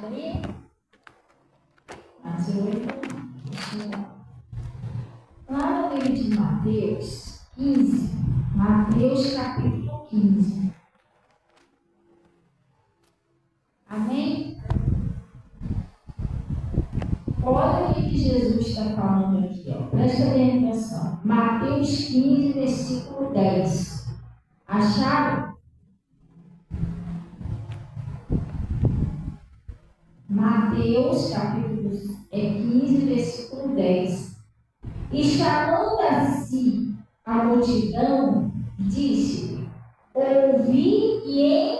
aí? Mateus 8, lá no livro de Mateus 15, Mateus capítulo 15. Amém? Olha o que Jesus está falando aqui, ó. Presta bem atenção. Mateus 15, versículo 10. Acharam? Mateus capítulo 15, versículo 10. E chamando a si a multidão, disse: ouvi e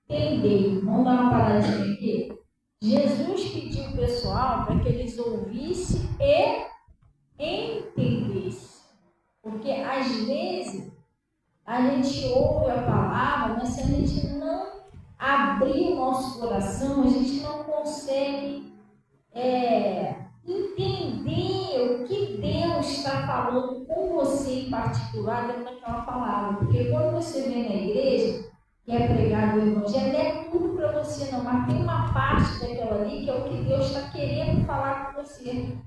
entendei. Vamos dar uma paradinha aqui. Jesus pediu ao pessoal para que eles ouvissem e entendessem. Porque às vezes a gente ouve a palavra, mas se a gente não abrir o nosso coração, a gente não consegue entender o que Deus está falando com você em particular dentro daquela palavra. Porque quando você vem na igreja, que é pregado o evangelho, é tudo para você não, mas tem uma parte daquela ali que é o que Deus está querendo falar com você.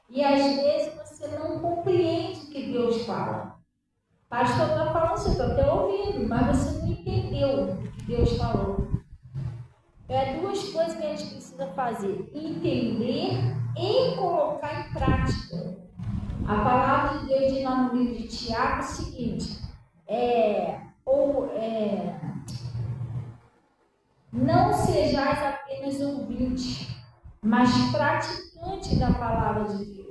E às vezes você não compreende o que Deus fala. O pastor está falando, você está até ouvindo, mas você não entendeu o que Deus falou. É duas coisas que a gente precisa fazer: entender e colocar em prática. A palavra de Deus diz lá no livro de Tiago o seguinte: não sejais apenas ouvinte, mas praticante da palavra de Deus.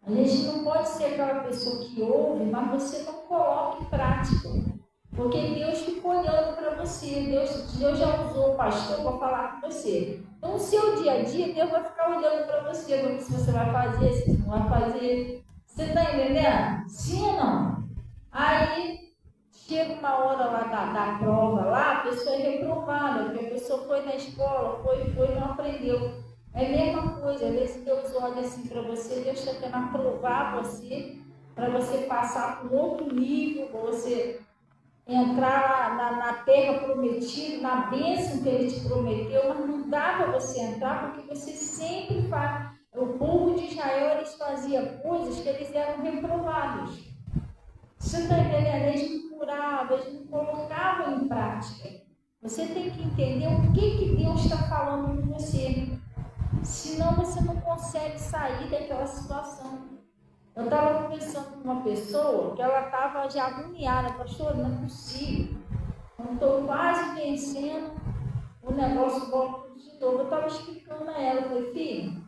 A gente não pode ser aquela pessoa que ouve, mas você não coloca em prática. Porque Deus fica olhando para você. Deus já usou o pastor para falar com você. Então, no seu dia a dia, Deus vai ficar olhando para você, para ver se você vai fazer, se não vai fazer. Você está entendendo? Sim ou não? Aí, chega uma hora lá da prova, lá, a pessoa é reprovada, porque a pessoa foi na escola, foi e não aprendeu. É a mesma coisa, às vezes Deus olha assim para você, Deus está querendo aprovar você, para você passar para um outro nível, para você entrar na terra prometida, na bênção que Ele te prometeu, mas não dá para você entrar, porque você sempre faz. O povo de Israel, eles faziam coisas que eles eram reprovados. Você está entendendo? Eles não curavam, eles não colocavam em prática. Você tem que entender o que Deus está falando com você. Senão você não consegue sair daquela situação. Eu estava conversando com uma pessoa que ela estava já agoniada. Pastor, não é possível. Eu estou quase vencendo, o negócio volta tudo de novo. Eu estava explicando a ela, eu falei: filho,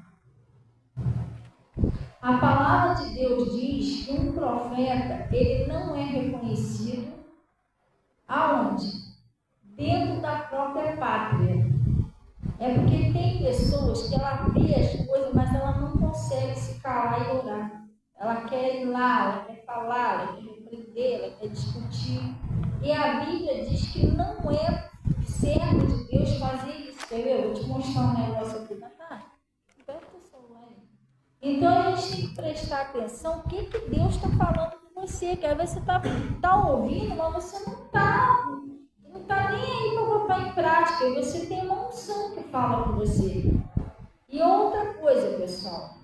a palavra de Deus diz que um profeta, ele não é reconhecido aonde? Dentro da própria pátria. É porque tem pessoas que ela vê as coisas, mas ela não consegue se calar e orar. Ela quer ir lá, ela quer falar, ela quer repreender, ela quer discutir. E a Bíblia diz que não é servo de Deus fazer isso. Quer ver? Eu vou te mostrar um negócio aqui. Presta atenção lá. Então a gente tem que prestar atenção o que Deus está falando com você. Que às vezes você está ouvindo, mas você não está nem aí para botar em prática. E você tem uma unção que fala com você. E outra coisa, pessoal.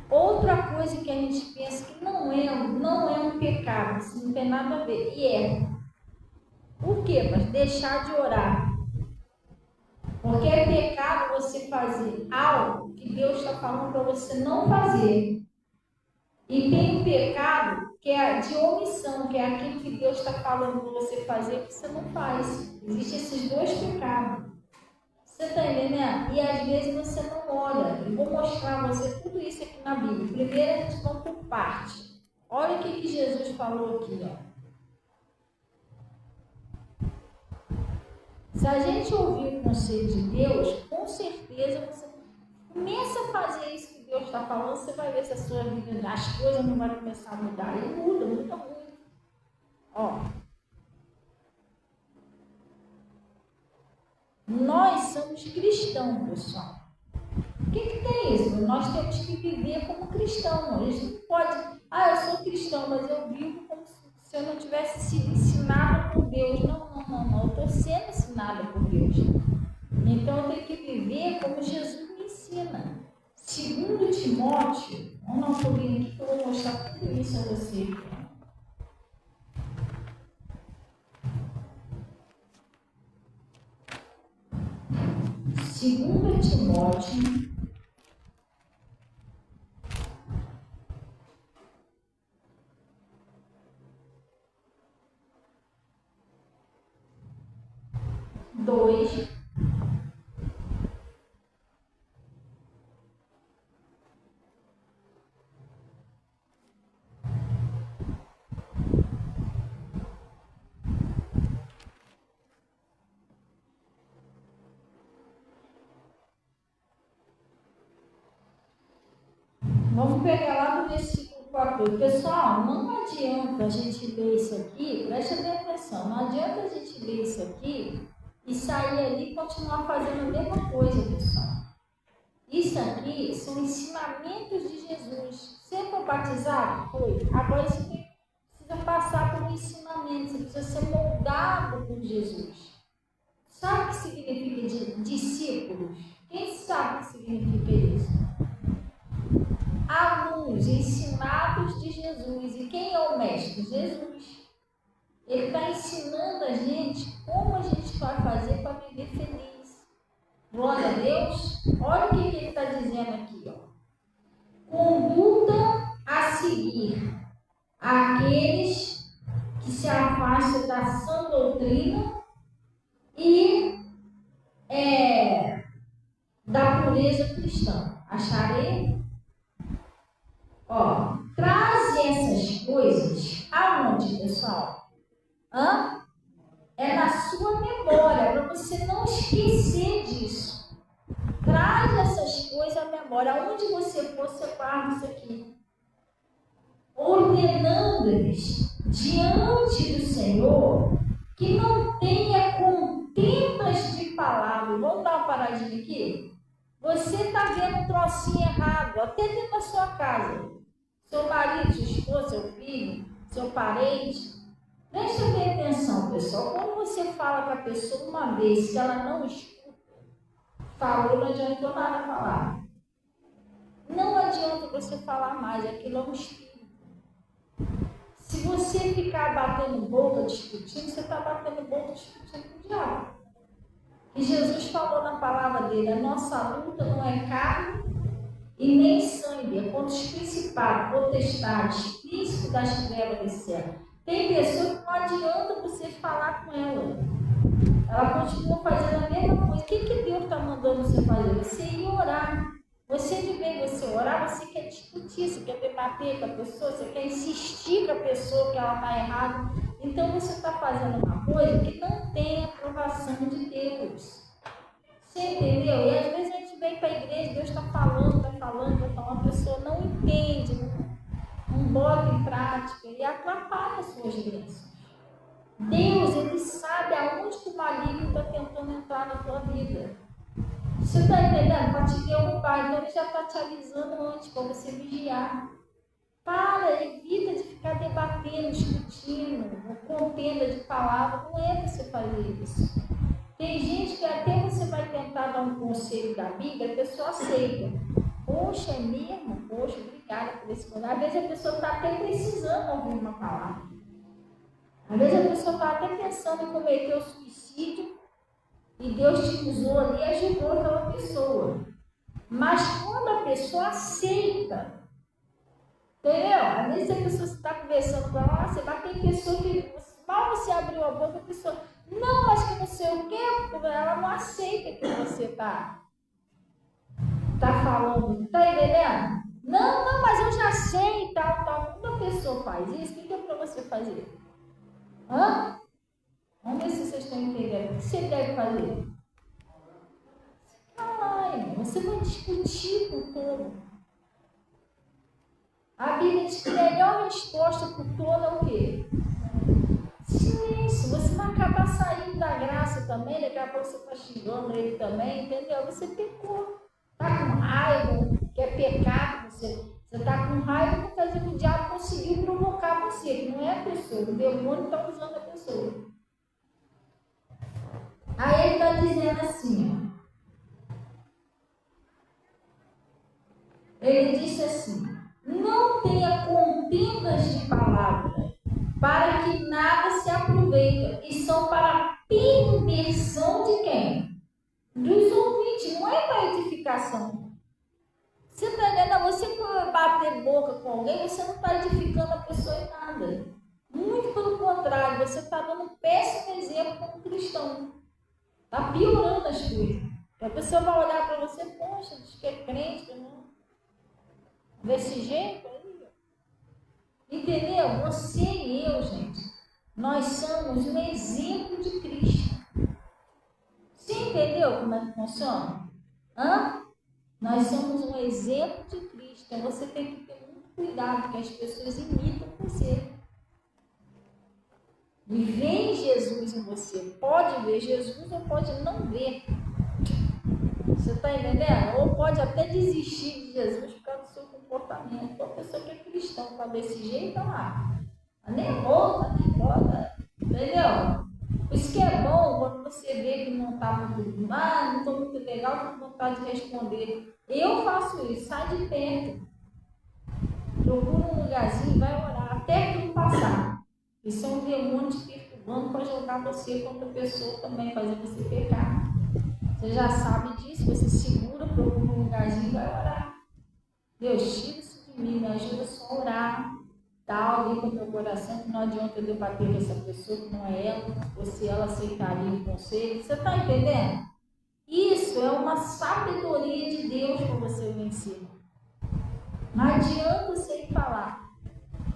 Outra coisa que a gente pensa que não é um pecado, isso não tem nada a ver. E é. Por quê? Para deixar de orar. Porque é pecado você fazer algo que Deus está falando para você não fazer. E tem um pecado que é de omissão, que é aquilo que Deus está falando para você fazer que você não faz. Existem esses dois pecados. Você está entendendo? E às vezes você não olha. Eu vou mostrar a você tudo isso aqui na Bíblia. Primeiro a gente vai por parte. Olha o que Jesus falou aqui, ó. Se a gente ouvir o conselho de Deus, com certeza você começa a fazer isso que Deus está falando, você vai ver se a sua vida, as coisas não vão começar a mudar. E muda muito. Ó. Nós somos cristãos, pessoal. O que tem isso? Nós temos que viver como cristão. A gente não pode, eu sou cristão, mas eu vivo como se eu não tivesse sido ensinada por Deus. Não. Eu estou sendo ensinada por Deus. Então eu tenho que como Jesus me ensina. Segundo Timóteo, vamos dar um pouquinho aqui que eu vou mostrar tudo isso a você. Segundo Timóteo, dois, vamos pegar lá no versículo 14. Pessoal, não adianta a gente ler isso aqui, preste bem atenção, não adianta a gente ler isso aqui e sair ali e continuar fazendo a mesma coisa, pessoal. Isso aqui são ensinamentos de Jesus. Você foi batizado? Foi. Agora você precisa passar por um ensinamento, você precisa ser moldado por Jesus. Sabe o que significa discípulos? Quem sabe o que significa isso? Alunos ensinados de Jesus. E quem é o mestre? Jesus. Ele está ensinando a gente como a gente vai fazer para viver feliz. Glória a Deus. Olha o que ele está dizendo aqui. Ó. Conduta a seguir aqueles que se afastam da sã doutrina e da pureza cristã. Acharei? Ó, traz essas coisas aonde, pessoal? É na sua memória, para você não esquecer disso. Traz essas coisas à memória. Aonde você for, você guarda isso aqui. Ordenando-lhes diante do Senhor que não tenha contendas de palavras. Vamos dar uma paradinha aqui? Você está vendo um trocinho errado, até dentro da sua casa. Seu marido, sua esposa, seu filho, seu parente. Preste bem atenção, pessoal. Quando você fala para a pessoa uma vez que ela não escuta, falou, não adiantou nada falar. Não adianta você falar mais, aquilo é um espírito. Se você ficar batendo boca, discutindo, você está batendo boca, discutindo com o diabo. E Jesus falou na palavra dele, a nossa luta não é carne e nem sangue, é contra os principados, potestades, príncipes das trevas do céu. Tem pessoa que não adianta você falar com ela. Ela continua fazendo a mesma coisa. O que Deus está mandando você fazer? Você ir orar. Você, de vez em você orar, você quer discutir, você quer debater com a pessoa, você quer insistir com a pessoa que ela está errada. Então você está fazendo uma coisa que não tem aprovação de Deus. Você entendeu? E às vezes a gente vem para a igreja, Deus está falando, a pessoa não entende, não bota em prática e atrapalha as suas bênçãos. Deus, Ele sabe aonde que o maligno está tentando entrar na tua vida. Você está entendendo? Para te derrubar, então Ele já está te avisando antes para você vigiar. Para, evita de ficar debatendo, discutindo, contenda de palavras. Não é você fazer isso. Tem gente que até você vai tentar dar um conselho da Bíblia, a pessoa aceita. Poxa, é mesmo? Poxa, obrigada por esse conselho. Às vezes a pessoa está até precisando ouvir uma palavra. Às vezes a pessoa está até pensando em cometer o suicídio e Deus te usou ali e ajudou aquela pessoa. Mas quando a pessoa aceita, entendeu? Às vezes a pessoa está conversando com ela, você vai ter pessoa que mal você abriu a boca, a pessoa, não, mas que não sei o quê, ela não aceita que você está falando, está entendendo? Não, mas eu já sei e tal. Quando a pessoa faz isso, o que é para você fazer? Vamos ver se vocês estão entendendo. O que você deve fazer? Você vai discutir com o tolo. A Bíblia diz que a melhor resposta para o tolo é o quê? Silêncio. Você vai acabar saindo da graça também, daqui a pouco você está xingando ele também, entendeu? Você pecou. Está com raiva, que é pecado. Você está com raiva por causa que o diabo conseguiu provocar você, que não é a pessoa. O demônio está usando a pessoa. Aí ele está dizendo assim, Ele disse assim: não tenha contendas de palavra, para que nada se aproveita, e são para perversão de quem? Dos ouvintes, não é para edificação. Você está entendendo? Você for bater boca com alguém, você não está edificando a pessoa em nada. Muito pelo contrário, você está dando um péssimo exemplo como cristão. Está piorando as coisas. A pessoa vai olhar para você, poxa, diz que é crente, não? Desse jeito aí. Entendeu? Você e eu, gente, nós somos um exemplo de Cristo. Você entendeu como é que funciona? Nós somos um exemplo de Cristo. Então você tem que ter muito cuidado, que as pessoas imitam você. E vê Jesus em você. Pode ver Jesus ou pode não ver. Você está entendendo? Ou pode até desistir de Jesus por causa do seu comportamento. A pessoa que é cristão está desse jeito, lá. Nervosa. Entendeu? Isso que é bom quando você vê que não está muito, não estou muito legal, estou com vontade de responder. Eu faço isso, sai de perto. Procura um lugarzinho e vai orar até aquilo passar. Isso é um demônio te perturbando para jogar você contra a pessoa também, fazer você pecar. Você já sabe disso, você segura, procura um lugarzinho e vai orar. Deus, tira isso de mim, me ajuda só a orar. Tá ali com o meu coração, que não adianta eu debater com essa pessoa que não é ela, ou se ela aceitaria o conselho. Você está entendendo? Isso é uma sabedoria de Deus para você vencer. Não adianta você ir falar.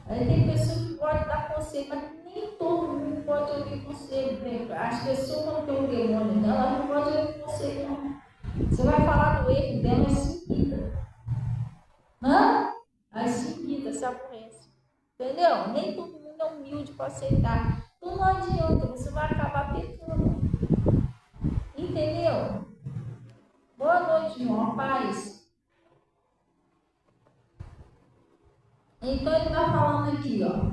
Aí tem pessoas que podem dar conselho, mas nem todo mundo pode ouvir conselho. As pessoas, quando tem um demônio nela, não podem ouvir conselho, não. Você vai falar do erro dela, é seguida. Aí seguida, se aborrece. Entendeu? Nem todo mundo é humilde para aceitar. Então não adianta, você vai acabar pecando. Entendeu? Boa noite, irmão. Paz. Então ele está falando aqui, ó.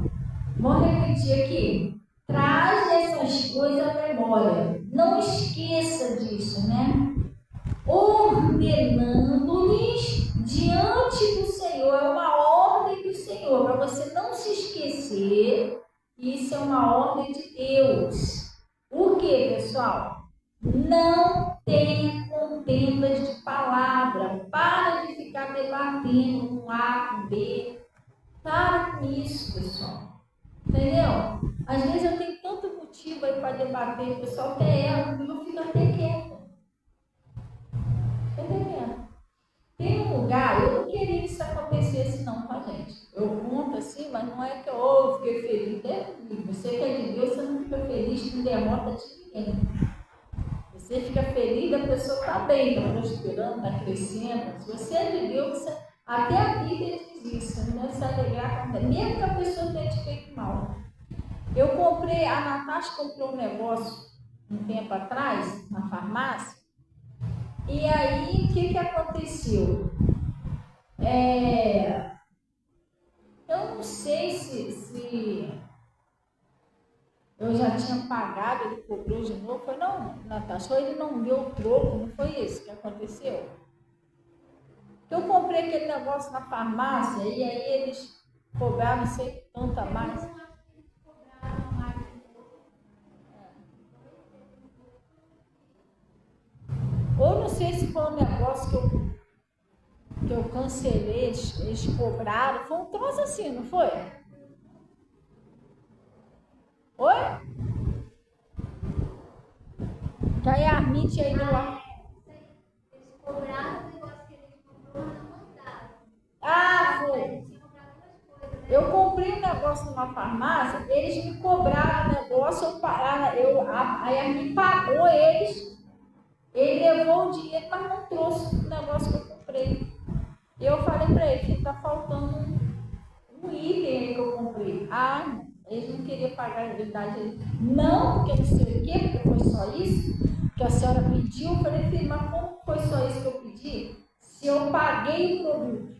Vamos repetir aqui. Traz essas coisas à memória. Não esqueça disso, né? Ordenando-lhes diante do Senhor. É uma ordem do Senhor, para você não se esquecer. Isso é uma ordem de Deus. O que, pessoal? Não tenha contendas de palavra. Para de ficar debatendo com A, com B. Para com isso, pessoal. Entendeu? Às vezes eu tenho tanto motivo aí para debater, o pessoal até erra, eu fico até quieta. Entendeu? Tem um lugar, eu não queria que isso acontecesse não com a gente. Eu conto assim, mas não é que eu fiquei feliz. Você que é de Deus, você não fica feliz com derrota de ninguém. Você fica feliz da pessoa estar bem, está prosperando, está crescendo. Se você é de Deus, você... até a Bíblia diz isso. Você não vai se alegrar com mesmo que a pessoa tenha te feito mal. Eu comprei, a Natasha comprou um negócio um tempo atrás, na farmácia. E aí, o que aconteceu? Eu não sei se eu já tinha pagado, ele cobrou de novo. Foi não, Natasha, ou ele não deu o troco, não foi isso que aconteceu? Eu comprei aquele negócio na farmácia e aí eles cobraram, não sei quanto a mais. Ou não sei se foi um negócio que eu cancelei, eles cobraram. Foi um troço assim, não foi? Oi? Que aí a Armite aí deu lá. Eles cobraram o negócio que eles comprou, mas não mandaram. Ah, foi. Eu comprei um negócio numa farmácia, eles me cobraram o negócio, aí a Armite pagou eles. Ele levou o dinheiro, mas não trouxe o negócio que eu comprei. E eu falei para ele que está faltando um item aí que eu comprei. Ah, eles não queriam pagar a verdade. Não, porque não sei o quê, porque foi só isso que a senhora pediu. Eu falei, filho, mas como foi só isso que eu pedi? Se eu paguei o produto.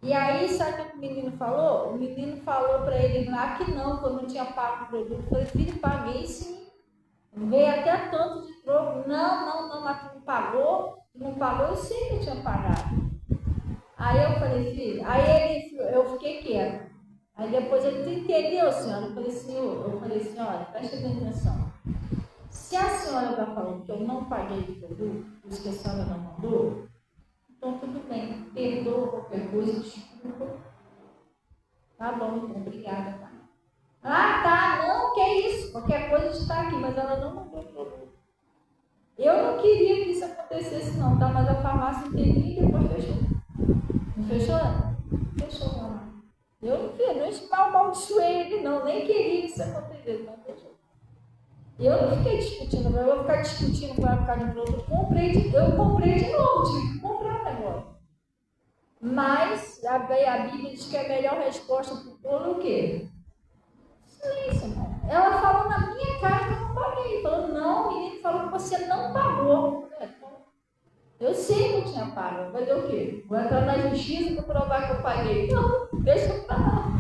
E aí, sabe o que o menino falou? O menino falou para ele lá que não, que eu não tinha pago o produto. Eu falei, filho, paguei sim. Veio até tanto de troco. Não, mas tu não pagou. Tu não pagou, eu sei que eu tinha pagado. Aí eu falei, filho, eu fiquei quieta. Aí depois ele entendeu, senhora. Eu falei, senhora, preste bem atenção. Se a senhora está falando que eu não paguei o produto, os que a senhora não mandou, então tudo bem, perdoa qualquer coisa, desculpa. Tá bom, então, obrigada, tá? Ah, tá, não, que isso, qualquer coisa está aqui, mas ela não mandou o produto. Eu não queria que isso acontecesse não, tá? Mas a farmácia inteirinha e depois fechou. Não fechou? Fechou, não. Eu não amaldiçoei ele não, nem queria que isso acontecesse, não fechou. Eu não fiquei discutindo, eu vou ficar discutindo com ela por causa de produto. Eu comprei de novo, tive que comprar um negócio. Mas a Bíblia diz que a melhor resposta para o povo é o quê? Silêncio, irmão. Ela falou na minha cara que eu não paguei. Falou, não, o menino falou que você não pagou. Eu sei que eu tinha pago. Vai fazer o quê? Vou entrar na justiça para provar que eu paguei. Não, deixa eu pagar.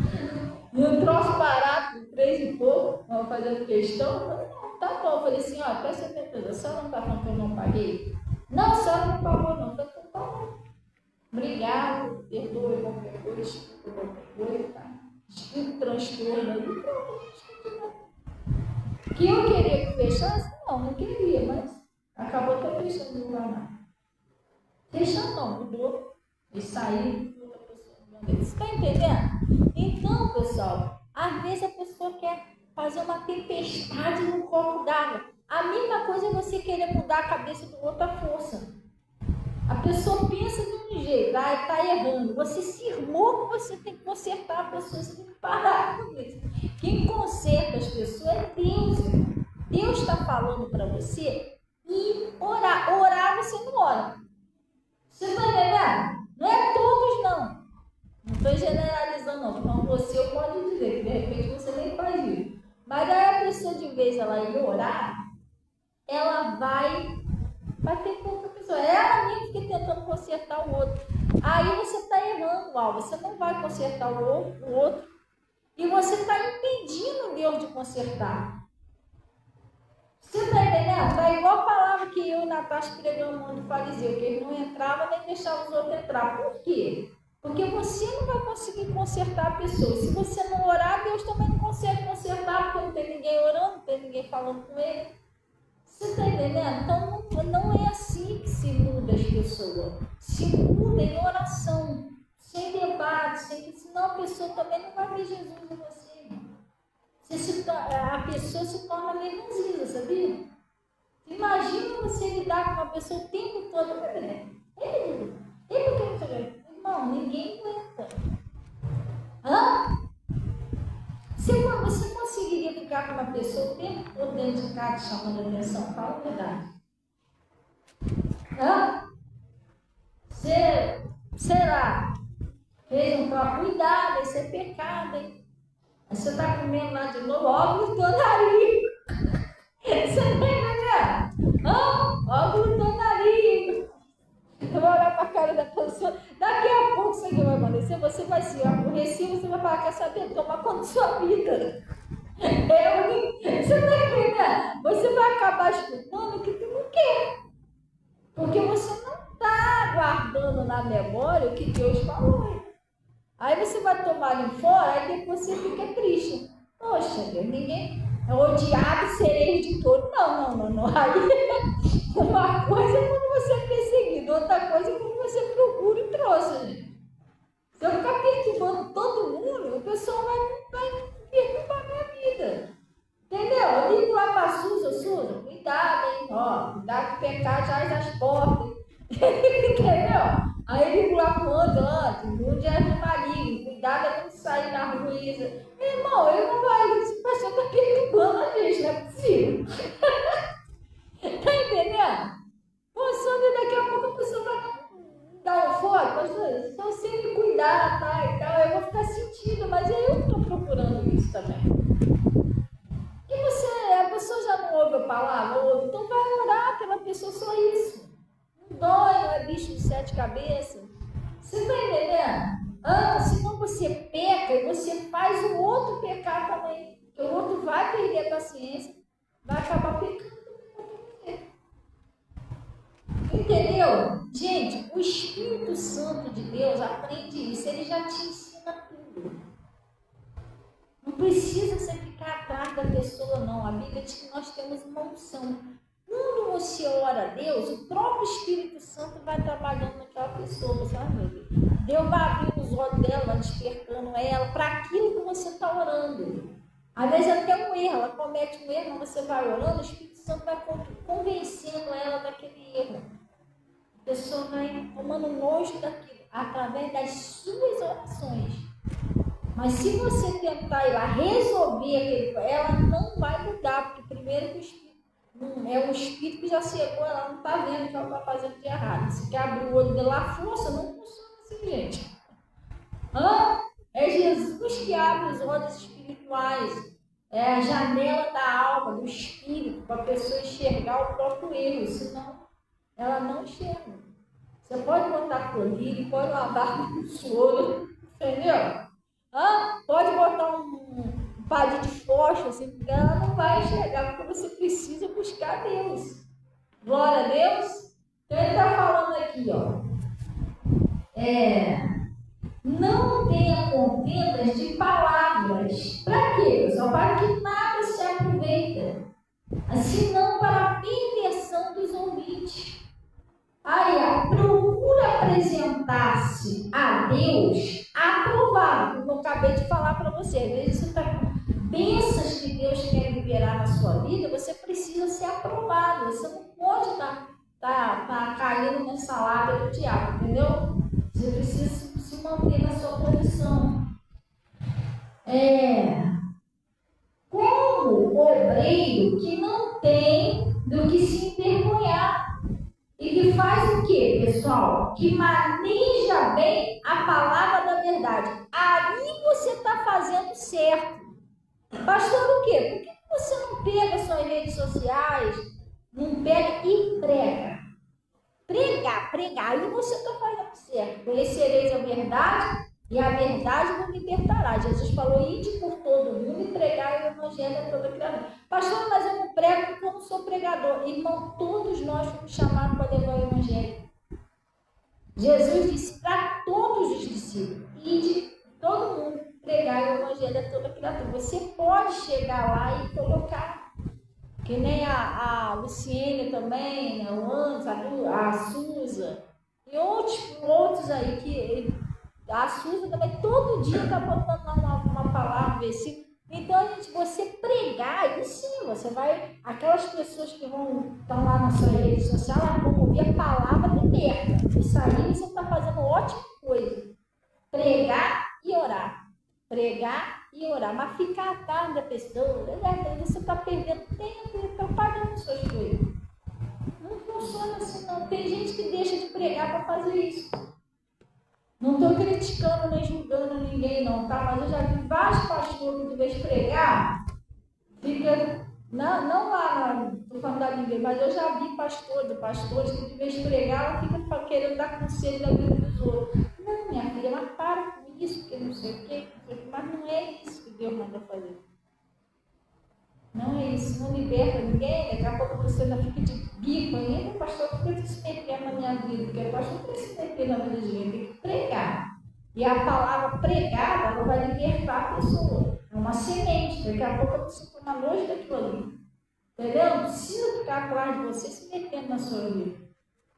E um troço barato, 3 e pouco, vamos fazendo questão. Eu falei, não, tá bom. Eu falei assim, ó, presta atenção, a senhora não está falando que eu não paguei? Não, a senhora não pagou, não. Então, tá bom. Obrigado, perdoe qualquer coisa, desculpa qualquer coisa, tá? Desculpa o transtorno aí, pronto. Que eu queria que fechasse? Não queria, mas acabou até fechando o lugar. Fechando não, mudou. E saiu, outra pessoa. Você está entendendo? Então, pessoal, às vezes a pessoa quer fazer uma tempestade no copo d'água. A mesma coisa é você querer mudar a cabeça do outro à força. A pessoa pensa de um jeito, está errando. Você cismou que você tem que consertar a pessoa, você tem que parar com isso. Quem conserta as pessoas é Deus. Deus está falando para você e orar. Orar você não ora. Você está entendendo? Não é todos, não. Não estou generalizando, não. Então você pode dizer que de repente você nem faz isso. Mas aí a pessoa, de vez ela ir orar, ela vai ter pouca pessoa. Ela mesmo fica tentando consertar o outro. Aí você está errando, você não vai consertar o outro. E você está impedindo Deus de consertar. Você está entendendo? Está igual a palavra que eu e Natasha pregamos do fariseu, que ele não entrava nem deixava os outros entrar. Por quê? Porque você não vai conseguir consertar a pessoa. Se você não orar, Deus também não consegue consertar, porque não tem ninguém orando, não tem ninguém falando com ele. Você está entendendo? Então não é assim que se muda as pessoas. Se muda em oração, sem debate, senão a pessoa também não vai ver Jesus em você. A pessoa se torna legalzinha, sabia? Imagina você lidar com uma pessoa o tempo todo. Irmão, ninguém aguenta. Você conseguiria ficar com uma pessoa o tempo todo dentro de casa chamando a atenção? Fala a verdade. Você, sei lá, fez um próprio cuidado, isso é pecado, hein? Aí você está comendo lá de novo, óculos do nariz. Você não entendeu? Óculos do nariz. Eu vou olhar para a cara da pessoa. Daqui a pouco, isso aqui vai acontecer. Você vai se aborrecer, você vai falar, quer saber? Toma conta da sua vida. Você não entendeu? Você vai acabar escutando o que tu não quer. Porque você não está guardando na memória o que Deus falou. Aí você vai tomar ali fora, aí depois você fica triste. Poxa, Deus, ninguém é odiado, serei de todo. Não. Aí uma coisa é quando você é perseguido, outra coisa é quando você procura e trouxe, gente. Se eu ficar perturbando todo mundo, o pessoal vai perturbar a minha vida. Entendeu? Eu digo lá para a Suza, cuidado, hein? Cuidado que o pecado já as portas. Entendeu? Aí eu digo lá para o outro, onde é do maligno, cuidado é quando sair na rua e dizer, irmão, ele não vai, esse pessoal está perturbando a gente, não é possível. Tá entendendo? Poxa, daqui a pouco a pessoa vai dar um foco, só se ele cuidar, tá, e tal, eu vou ficar sentindo, mas eu estou procurando isso também. E a pessoa já não ouve a palavra, então vai orar pela pessoa, só isso. Não dói, não é bicho de 7 cabeças. Você está entendendo? Senão você peca e você faz o outro pecar também. Porque o outro vai perder a paciência, vai acabar pecando também contra você. Entendeu? Gente, o Espírito Santo de Deus aprende isso, ele já te ensina tudo. Não precisa você ficar atrás da pessoa, não. A Bíblia diz que nós temos uma unção. Quando você ora a Deus, o próprio Espírito Santo vai trabalhando naquela pessoa. Você vai ver. Deus vai abrindo os olhos dela, vai despertando ela para aquilo que você está orando. Às vezes até um erro, ela comete um erro, mas você vai orando, o Espírito Santo vai convencendo ela daquele erro. A pessoa vai tomando nojo daquilo, através das suas orações. Mas se você tentar ir lá resolver aquele, ela não vai mudar, porque primeiro que o Espírito é um espírito que já cegou, ela não está vendo que ela está fazendo de errado. Se quer abrir o olho dela à força, não funciona assim, gente. É Jesus que abre os olhos espirituais. É a janela da alma, do espírito, para a pessoa enxergar o próprio erro, senão ela não enxerga. Você pode botar colírio, pode lavar com soro, entendeu? Pode botar um palito de fósforo, assim, ela não vai enxergar, porque você precisa buscar Deus. Glória a Deus. Então ele está falando aqui, não tenha contendas de palavras. Para quê? Só para que nada se aproveita, assim não para a perversão dos ouvintes. Procura apresentar-se a Deus aprovado, como eu acabei de falar para você. Às vezes você está com bênçãos que Deus quer liberar na sua vida, você precisa ser aprovado. Você não pode estar caindo nessa lábia do diabo, entendeu? Você precisa se manter na sua posição. Como obreiro que não tem do que se envergonhar. E que faz o quê, pessoal? Que maneja bem a palavra da verdade. Aí você está fazendo certo. Pastor, o quê? Por que você não pega suas redes sociais, não pega e prega? Pregar. Aí você está fazendo certo. Conhecereis a verdade e a verdade vos libertará. Jesus falou, ide por todo mundo e pregai o evangelho a toda criatura. Pastor, mas eu não prego porque eu não sou pregador. Irmão, todos nós fomos chamados para levar o evangelho. Jesus disse para todos os discípulos, ide todo mundo, pregai o evangelho a toda criatura. Você pode chegar lá e colocar, que nem a Luciene também, o Anderson, a Suza, e outros aí que... A Suza também todo dia está botando uma palavra, um versículo. Então, gente, você pregar, e sim, você vai. Aquelas pessoas que estão lá na sua rede social, elas vão ouvir a palavra liberta. Isso aí você está fazendo ótima coisa. Pregar e orar. Pregar e orar. Mas ficar atrás da pessoa, você está perdendo tempo e está pagando suas coisas. Não funciona assim, não. Tem gente que deixa de pregar para fazer isso. Não estou criticando nem julgando ninguém, não, tá? Mas eu já vi vários pastores que, de vez de pregar, fica. Não lá, não estou falando da ninguém, mas eu já vi pastores que, de vez de pregar, fica querendo dar conselho da vida dos outros. Não, minha filha, mas para com isso, porque não sei o quê, mas não é isso que Deus manda fazer. Não é isso, não liberta ninguém, daqui a pouco você ainda fica de bico ainda, o pastor fica se metendo na minha vida, porque o pastor não tem que se meter na vida de ninguém, tem que pregar. E a palavra pregada, ela vai libertar a pessoa. É uma semente, daqui a pouco você toma nojo daquilo ali. Entendeu? Não precisa ficar atrás de você se metendo na sua vida.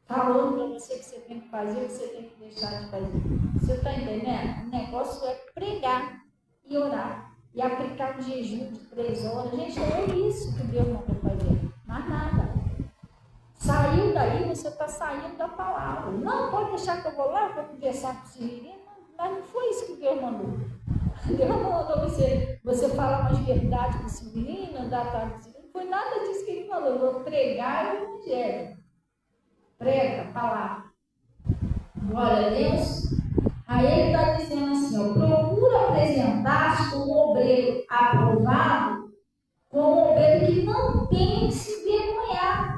Falando para você que você tem que fazer, o que você tem que deixar de fazer. Você está entendendo? O negócio é pregar e orar. E aplicar um jejum de 3 horas. Gente, é isso que Deus mandou fazer. Mais nada. Saiu daí, você está saindo da palavra. Não, pode deixar que eu vou lá, vou conversar com esse menino. Mas não foi isso que Deus mandou. Deus mandou você falar mais verdade com esse menino, andar atrás desse menino. Não foi nada disso que ele falou. Eu vou pregar o evangelho. Prega a palavra. Glória a Deus. Aí ele está dizendo assim, procura apresentar-se como obreiro aprovado, como obreiro que não tem que se vergonhar,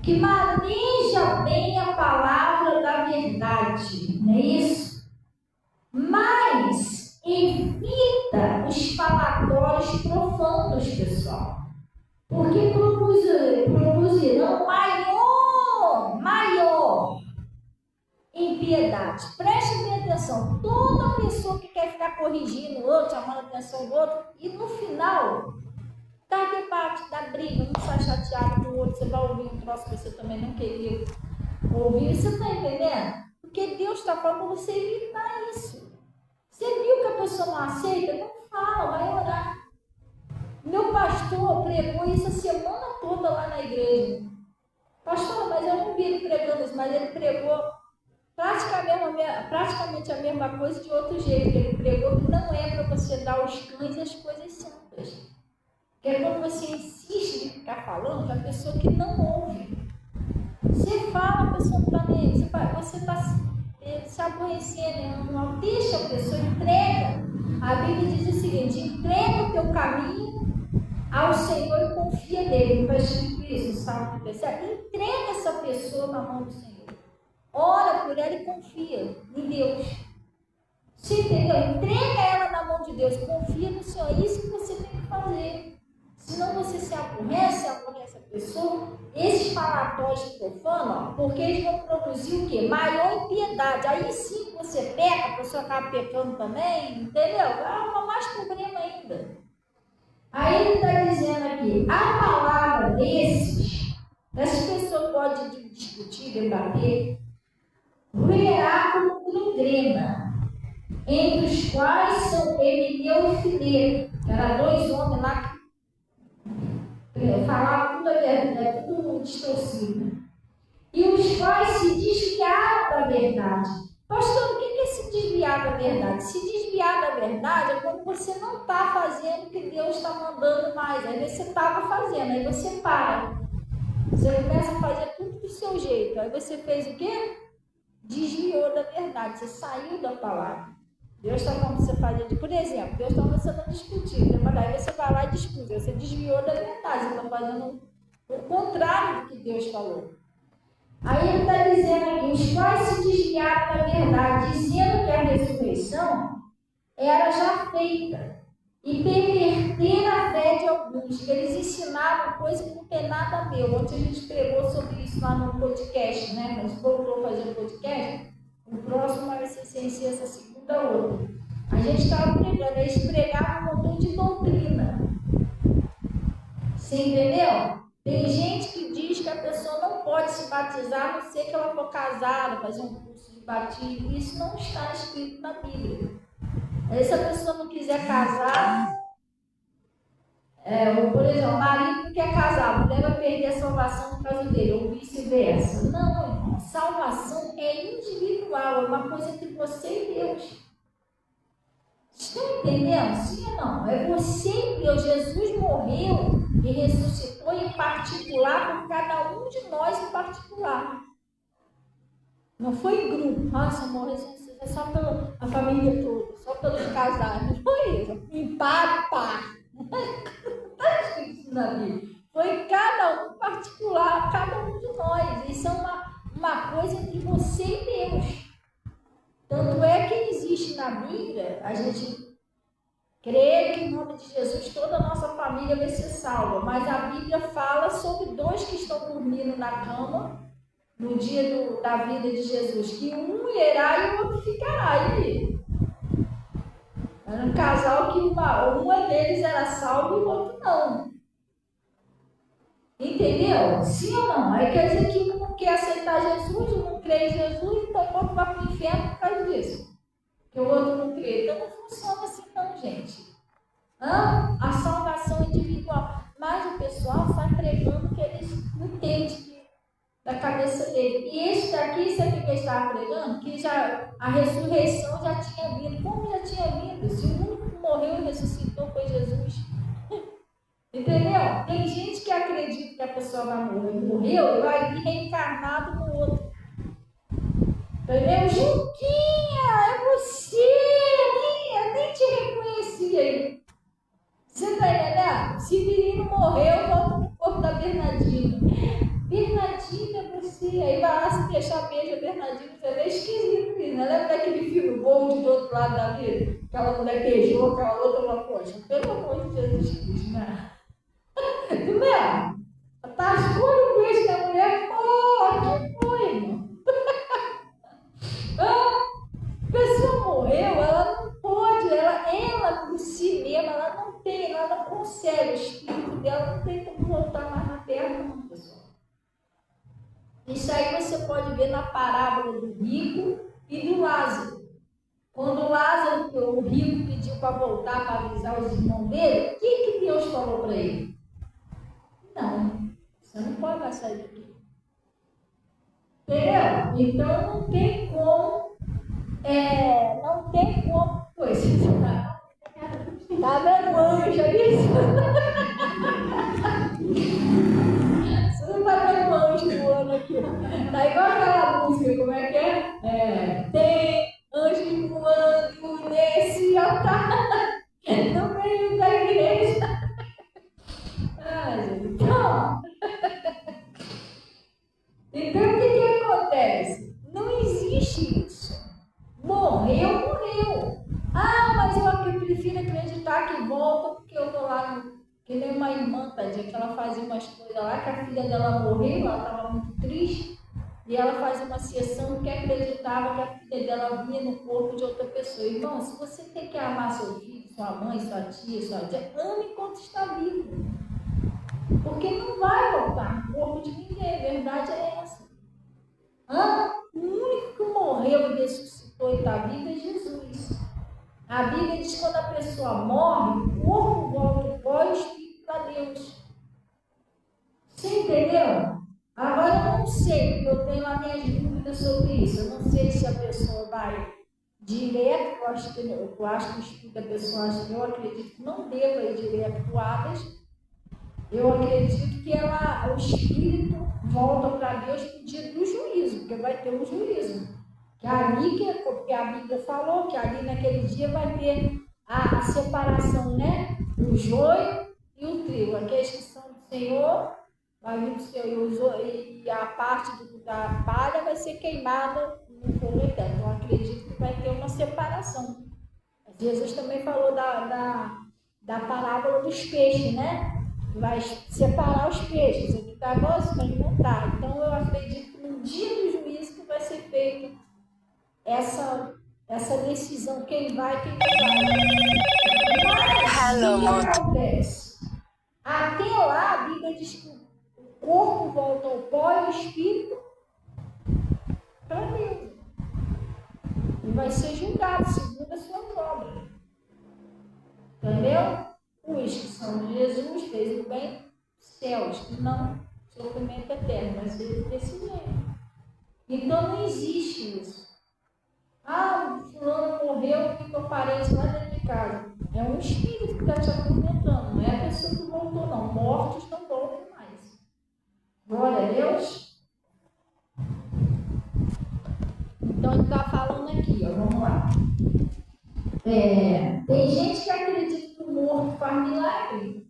que maneja bem a palavra da verdade, não é isso? Mas evita os falatórios profanos, pessoal, porque produzirão maior piedade. Preste bem atenção. Toda pessoa que quer ficar corrigindo o outro, chamando a atenção do outro, e no final dá debate, dá briga, não sai chateado com o outro, você vai ouvir um troço que você também não queria ouvir. Você está entendendo? Porque Deus está falando para você evitar isso. Você viu que a pessoa não aceita? Não fala, vai orar. Meu pastor pregou isso a semana toda lá na igreja. Pastor, mas eu não vi ele pregando isso, mas ele pregou praticamente a mesma coisa de outro jeito. Ele pregou que não é para você dar aos cães as coisas santas. Que é quando você insiste em ficar falando para a pessoa que não ouve. Você fala, a pessoa não está nem. Você está se aborrecendo, não deixa a pessoa, entrega. A Bíblia diz o seguinte: entrega o teu caminho ao Senhor e confia nele. Não vai escrito isso, Salmo 37. Entrega essa pessoa na mão do Senhor. Ora por ela e confia em Deus. Você entendeu? Entrega ela na mão de Deus, confia no Senhor. É isso que você tem que fazer. Senão você se aborrece a pessoa. Esses falatórios profanos, porque eles vão produzir o quê? Maior impiedade. Aí sim você peca, a pessoa acaba pecando também, entendeu? Há mais problema ainda. Aí ele está dizendo aqui, a palavra dessas pessoas podem discutir, debater, verá como grema, entre os quais são Emineu e Fileto, eram dois homens lá que falavam tudo a verdade, tudo distorcido, e os quais se desviaram da verdade. Pastor, o que é se desviar da verdade? Se desviar da verdade é quando você não está fazendo o que Deus está mandando mais. Aí você estava fazendo, aí você para. Você começa a fazer tudo do seu jeito. Aí você fez o quê? Desviou da verdade, você saiu da palavra. Deus está falando você fazer, por exemplo, Deus está falando você não discutir, mas aí você vai lá e discute, você desviou da verdade, você está fazendo o contrário do que Deus falou. Aí ele está dizendo aqui, os quais se desviaram da verdade, dizendo que a ressurreição era já feita, e perverteram a fé de alguns. Eles ensinavam coisa que não tem nada a ver. Ontem a gente pregou sobre isso lá no podcast, né? Mas voltou a fazer o podcast. O próximo vai ser sem ser essa segunda outra. A gente estava pregando, eles pregavam um montão de doutrina. Você entendeu? Tem gente que diz que a pessoa não pode se batizar, a não ser que ela for casada, fazer um curso de batismo. Isso não está escrito na Bíblia. Aí, se a pessoa não quiser casar, ou, por exemplo, o marido não quer casar, a mulher vai perder a salvação por causa dele, ou vice-versa. Não, irmão, salvação é individual, é uma coisa entre você e Deus. Estão entendendo? Sim ou não? É você e Deus. Jesus morreu e ressuscitou em particular por cada um de nós em particular. Não foi em grupo. Nossa, morreu só pela família toda, só pelos casais. Não foi isso. Em par. Não está escrito isso na Bíblia. Foi cada um em particular, cada um de nós. Isso é uma coisa entre você e Deus. Tanto é que existe na Bíblia, a gente crê que em nome de Jesus toda a nossa família vai ser salva. Mas a Bíblia fala sobre dois que estão dormindo na cama no dia da vida de Jesus, que um irá e o outro ficará. E aí? Era um casal que uma deles era salvo e o outro não. Entendeu? Sim ou não? Aí quer dizer que um não quer aceitar Jesus, um não crê em Jesus, então o outro vai para o inferno por causa disso. Porque o outro não crê. Então não funciona assim não, gente. A salvação individual. Mas o pessoal sai pregando que eles não entendem da cabeça dele. E esse daqui, sabe o que ele estava pregando? Que a ressurreição já tinha vindo. Como já tinha vindo? Se o único que morreu e ressuscitou foi Jesus. Entendeu? Tem gente que acredita que a pessoa vai morrer, morreu e vai vir reencarnado no outro. Entendeu? Juquinha, é você! Eu nem te reconheci aí. Você está entendendo? Severino morreu, volta no corpo da Bernardina. Bernardina, é você. Aí vai lá se deixar beijo a Bernardina. Você é esquisito, né? Lembra daquele filme Gol do outro lado da vida? Aquela mulher beijou, aquela outra falou, poxa, pelo amor de Jesus Cristo, né? Entendeu? Tascou o beijo da mulher, pô, que foi, irmão? Isso aí você pode ver na parábola do rico e do Lázaro. Quando o rico pediu para voltar para avisar os irmãos dele, o que Deus falou para ele? Não, você não pode mais sair daqui. Entendeu? Então não tem como, coisa. Tá vendo o anjo ali? Você não vai ver o anjo voando aqui. Tá igual aquela música, como é que é? Tem anjo voando nesse altar, no meio da igreja. Então o que acontece? Não existe isso. Morreu. Mas eu prefiro acreditar que volta, porque eu tô lá, que nem uma irmã, tadinha, que ela fazia umas coisas lá, que a filha dela morreu, ela estava muito triste, e ela fazia uma sessão que acreditava que a filha dela vinha no corpo de outra pessoa. Irmão, se você tem que amar seu filho, sua mãe, sua tia, ame enquanto está vivo. Porque não vai voltar no corpo de ninguém, a verdade é essa. O único que morreu e ressuscitou e está vivo é Jesus. A Bíblia diz que quando a pessoa morre, o corpo volta ao pó e o espírito para Deus. Você entendeu? Agora eu não sei, porque eu tenho lá minhas dúvidas sobre isso. Eu não sei se a pessoa vai direto, eu acho que o espírito da pessoa, eu acredito que não deva ir direto para o Hades. Eu acredito que o espírito volta para Deus no dia do juízo, porque vai ter um juízo. Porque a Bíblia falou que ali naquele dia vai ter a separação, né? O joio e o trigo. Aqueles que são do Senhor, vai vir do Senhor, e a parte da palha vai ser queimada no fogo eterno. Então, eu acredito que vai ter uma separação. Jesus também falou da parábola dos peixes, né? Vai separar os peixes, o que está gosto, mas não está. Então eu acredito que no dia do juízo que vai ser feita essa decisão, quem vai, quem não vai. Mas o que acontece? Até lá a Bíblia diz que o corpo volta ao pó e o espírito para Deus. E vai ser julgado segundo as suas obras. Entendeu? Os que são de Jesus fez o bem, céus, que não sofrimento eterno, mas fez desse jeito. Então não existe isso. Fulano morreu, ficou parente lá dentro de casa. É um espírito que está te atormentando, não é a pessoa que voltou, não. Mortos não voltam mais. Glória a Deus. Então ele está falando aqui, vamos lá. Tem gente que acredita que o morto faz milagre.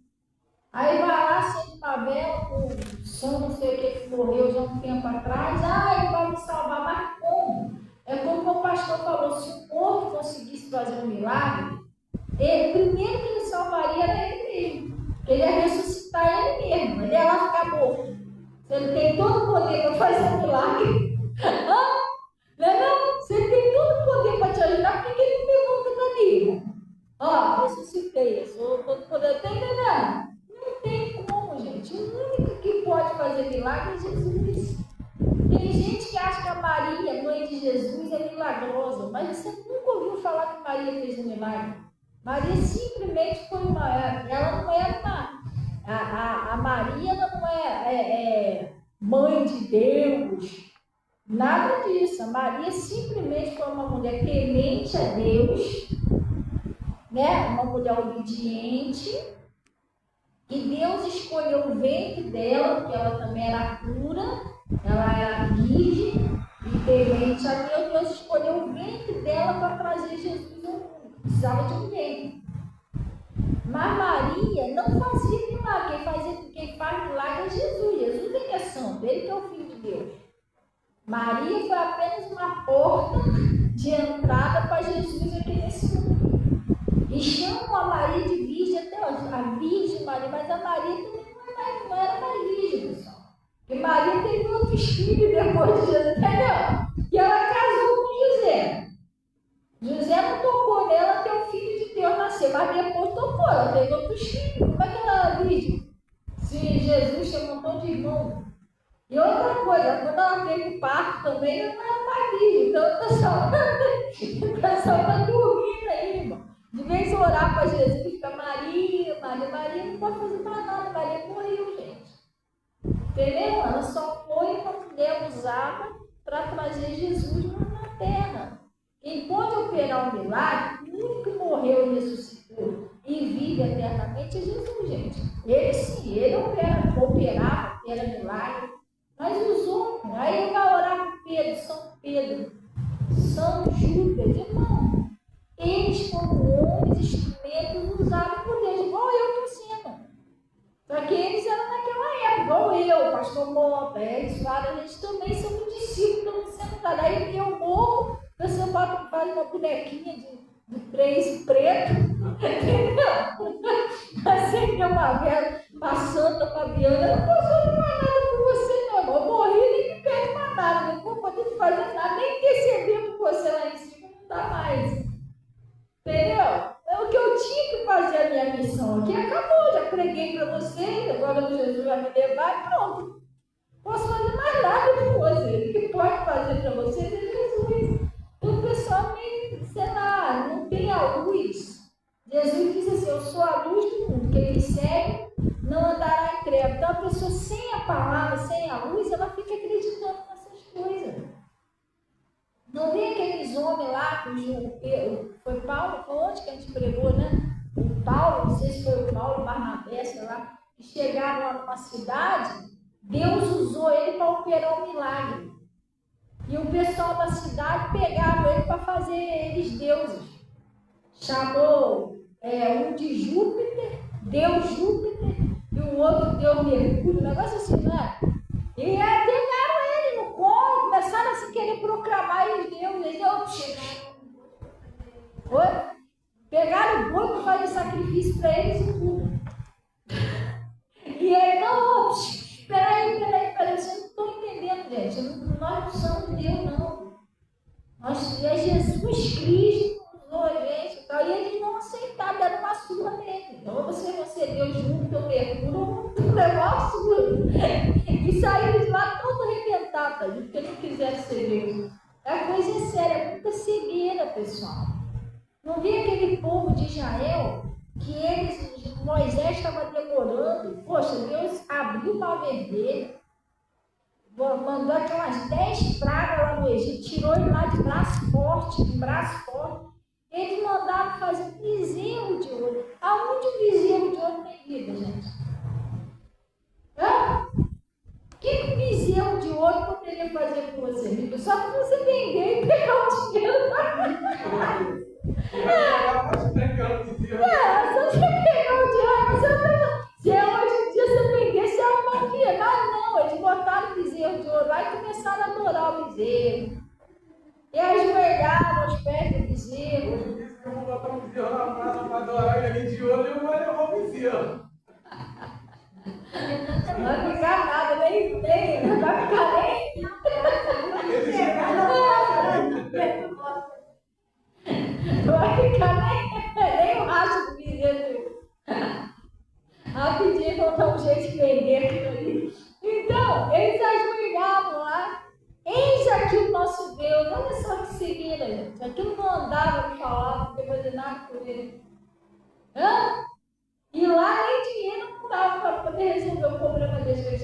Aí vai lá, sente uma vela com som, não sei o que morreu já um tempo atrás. Ele vai me salvar, mas como? É como o pastor falou, se o morto conseguisse fazer um milagre, primeiro que ele salvaria era ele mesmo. Ele ia ressuscitar ele mesmo, ele ia lá ficar morto. Se ele tem todo o poder para fazer um milagre, não? Você tem todo o poder para te ajudar, por que ele não pergunta dali? Ressuscitei, eu sou todo poder, tá entendendo? Não tem como, gente. O único que pode fazer milagre é Jesus. Tem gente que acha que a Maria, mãe de Jesus, é milagrosa, mas você nunca ouviu falar que Maria fez um milagre. Maria simplesmente foi ela não é a Maria não é mãe de Deus, nada disso. A Maria simplesmente foi uma mulher temente a Deus, né? Uma mulher obediente, e Deus escolheu o ventre dela, porque ela também era pura, ela era virgem e temente a Deus. Deus escolheu o ventre dela para trazer Jesus ao mundo. Precisava de um ventre. Mas Maria não fazia milagre. Quem faz milagre é Jesus. Jesus é que é santo, ele que é o Filho de Deus. Maria foi apenas uma porta de entrada para Jesus aqui nesse mundo. E chamam a Maria de virgem até hoje, a Virgem Maria, mas a Maria também não era mais virgem, pessoal. Porque Maria teve outros filhos depois de Jesus, entendeu? E ela casou com José. José não tocou nela até o Filho de Deus nascer, mas depois tocou, ela teve outros filhos. Como é que ela era virgem? Se Jesus tinha um montão de irmãos. E outra coisa, coisa, quando ela veio no parto também, não era Maria. Então o pessoal está dormindo aí, irmão. De vez em orar para Jesus, fica Maria, Maria, Maria não pode fazer mais nada, Maria morreu, gente. Entendeu? Ela só foi uma mulher usada para trazer Jesus na terra. Quem pode operar um milagre, o único que morreu e ressuscitou e vive eternamente é Jesus, gente. Ele sim, ele operava, era milagre, mas os outros, aí ele vai orar por Pedro, São Judas, irmão. Eles foram homens, instrumentos usados por Deus, igual eu estou sendo. Só que eles eram naquela época, igual eu, pastor Mota, eles falam, eles também são discípulos, estão sendo usados. Aí eu morro, você faz uma bonequinha de três preto, entendeu? Assim, uma vela, uma santa Fabiana, eu não posso fazer mais nada por você, não. Eu morri, nem me pede mais nada, não vou poder fazer nada, nem interceder por você lá em cima, não dá mais. Entendeu? É o que eu tinha que fazer a minha missão aqui. Acabou, já preguei para vocês, agora Jesus vai me levar e pronto. Não posso fazer mais nada por vocês. O que pode fazer para vocês é Jesus. Então o pessoal meio, sei lá, não tem a luz. Jesus diz assim, eu sou a luz do mundo. Quem me segue não andará em trevas. Então a pessoa sem a palavra, sem a luz, ela fica acreditando nessas coisas. Não vê aqueles homens lá, foi Paulo, foi onde que a gente pregou, né? O Paulo, não sei se foi o Paulo, Barnabé, sei lá, que chegaram lá numa cidade, Deus usou ele para operar um milagre. E o pessoal da cidade pegaram ele para fazer eles deuses. Chamou um de Júpiter, Deus Júpiter, e o outro Deus Mercúrio, um negócio assim, né? E pegaram ele no colo, começaram a se querer proclamar eles deuses. Pegaram o boi para fazer sacrifício para eles e tudo. E ele, não, peraí, vocês não estão entendendo, gente. Nós não somos Deus, não. É Jesus Cristo que usou a gente. Então, e eles não aceitaram, deram uma surra nele. Então, você vai ser Deus junto, eu mergulho, não levar a surra. E saíram de lá todo arrebentado, porque não quiseram ser Deus. A coisa é séria, é muita cegueira, pessoal. Não vi aquele povo de Israel que Moisés estava demorando. Poxa, Deus abriu o mar vermelho, mandou aquelas 10 pragas lá no Egito, tirou ele lá de braço forte. Eles mandaram fazer um bezerro de ouro. Aonde o bezerro de ouro tem vida, gente? O que um bezerro de ouro poderia fazer com você? Só que você vender e pegar o dinheiro para só você pegar o dinheiro, se hoje em dia você vender, você arrumar um dinheiro. Mas não, eles botaram o bezerro de ouro lá e começaram a adorar o bezerro. E ajoelharam aos pés do bezerro. Hoje disse que eu vou botar um bezerro na praça para adorar ele de ouro e eu vou levar o bezerro. Não vai ficar nada, nem não vai ficar nem. Não vai ficar nem o racho do bezerro. Rapidinho vão dar um jeito de vender aquilo ali. Então, eles ajoelhavam lá. Eis aqui o nosso Deus. Olha só que cegueira, gente. Aquilo não andava, não falava, não podia fazer nada por ele. E lá nem dinheiro não dava para poder resolver o problema deles. Vocês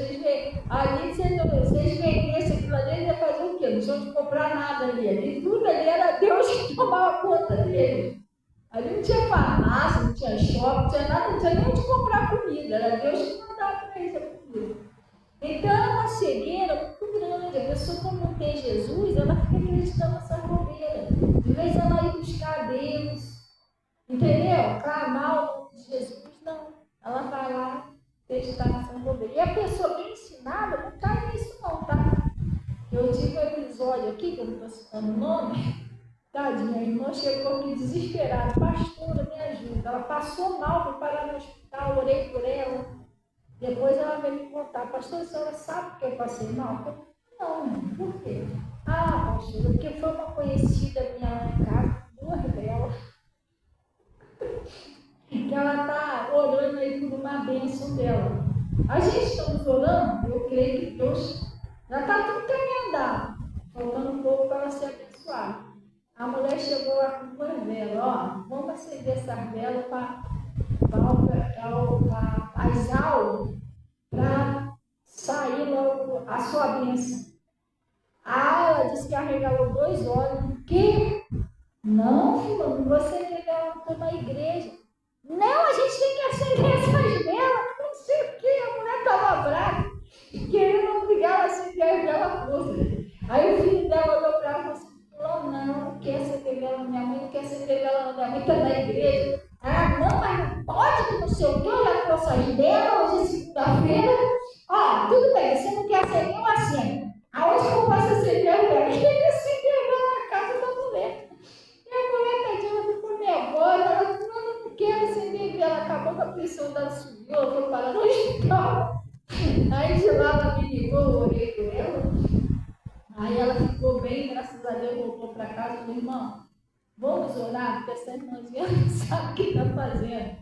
vendessem aquilo ali, eles iam fazer o quê? Não tinham de comprar nada ali. Tudo ali era Deus que tomava conta dele. Ali não tinha farmácia, não tinha shopping, não tinha nada, não tinha nem onde comprar comida. Era Deus que mandava para eles a comida. Então é uma cegueira muito grande. A pessoa, quando não tem Jesus, ela fica acreditando nessa bobeira. De vez ela ir buscar Deus, entendeu? Clamar o nome de Jesus, não. Ela vai lá acreditar nessa bobeira. E a pessoa bem ensinada não cai nisso, não, tá? Eu tive um episódio aqui, que eu não estou citando o nome. Tadinha, a irmã chegou aqui desesperada. Pastora, me ajuda. Ela passou mal, foi parar no hospital, orei por ela. Depois ela veio me contar, pastor, a senhora sabe que eu passei mal? Eu falei, não, por quê? Ah, pastora, porque foi uma conhecida minha lá em casa, morre dela, que ela está orando aí por uma bênção dela. A gente estamos orando, eu creio que Deus Já está tudo caminhando, faltando um pouco para ela ser abençoada. A mulher chegou lá com duas velas, ó, vamos acender essas velas para as aulas, para sair logo a sua bênção. Ela disse que arregalou 2 olhos. O quê? Não, fulano, você levantou na igreja. Não, a gente tem que acender essas velas. Não sei o que, a mulher estava brava, querendo obrigar ela a acender a vela força. Aí o filho dela olhou para ela e falou assim: não quer acender vela na minha mãe, não quer acender vela na minha mãe, está na igreja. Ah, não, mas não pode, que não sei o que, olha para essas velas, hoje é segunda-feira. Ó, tudo bem, você não quer acender, eu acendo. Aonde que eu posso acender a vela? Quem quer acender a vela na casa da mulher? E a mulher, tadinha, ficou nervosa, ela falou: não quero acender a vela. Acabou que a pressão dela subiu, ela foi parar no hospital. Aí de lá ela me ligou, eu orei por ela. Aí ela ficou bem, graças a Deus, voltou para casa e falou: irmão, vamos orar, porque essa irmãzinha não sabe o que está fazendo.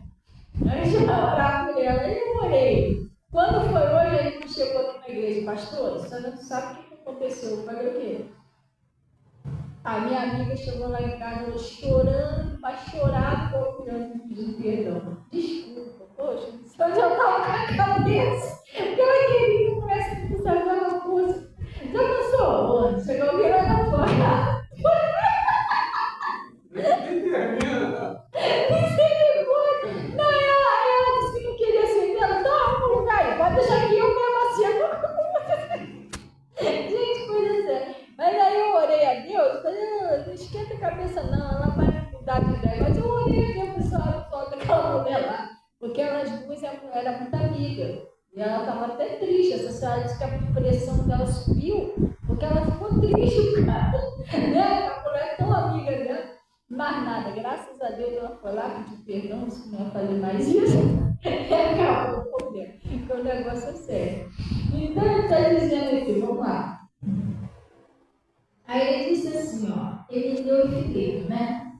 Aí já orar por ela. Aí eu orei. Quando foi hoje, a gente chegou aqui na igreja: pastor, você não sabe o que aconteceu. Eu falei: o quê? A minha amiga chegou lá em casa, ela chorando, mas chorava, procurando pedir perdão. Desculpa, poxa, eu já estava com a cabeça, porque ela queria que eu pudesse pensar aquela coisa. Já pensou? Onde? Chegou virando a porta. Não, ela disse que não queria acender. Ela: não, arruma um lugar aí, pode deixar que eu mesmo acendo. Gente, coisa séria. Mas aí eu orei a Deus, falei: não esquenta a cabeça não, ela vai mudar de ideia. Mas eu orei a Deus, pessoal, só daquela mulher lá, porque elas duas eram muito amigas. E ela estava até triste. Essa senhora disse que a pressão dela subiu, porque ela ficou triste, cara. Né? A mulher é tão amiga dela. Mas nada, graças a Deus ela foi lá, pediu perdão, disse que não ia fazer mais isso. E acabou o problema, porque o negócio é sério. Então ele está dizendo aqui, vamos lá. Aí ele disse assim, ó, ele deu efeito, né?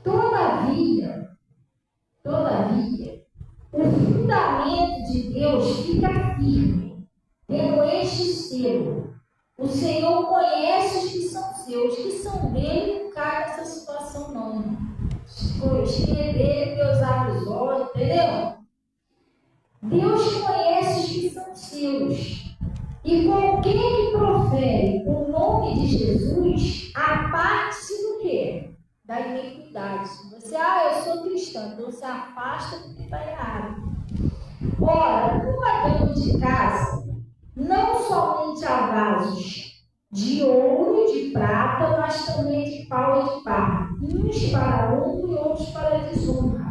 Todavia, o fundamento de Deus fica firme, tendo este selo: o Senhor conhece os que são seus, que são dele, não cai nessa situação não. Escrever, Deus abre os olhos, entendeu? Deus conhece os que são seus. E qualquer que profere o nome de Jesus, aparte-se do quê? Da iniquidade. Você, eu sou cristão, então você afasta do que está errado. Ora, numa dama de casa, não somente há vasos de ouro e de prata, mas também de pau e de barro, uns para honra e outros para desonra.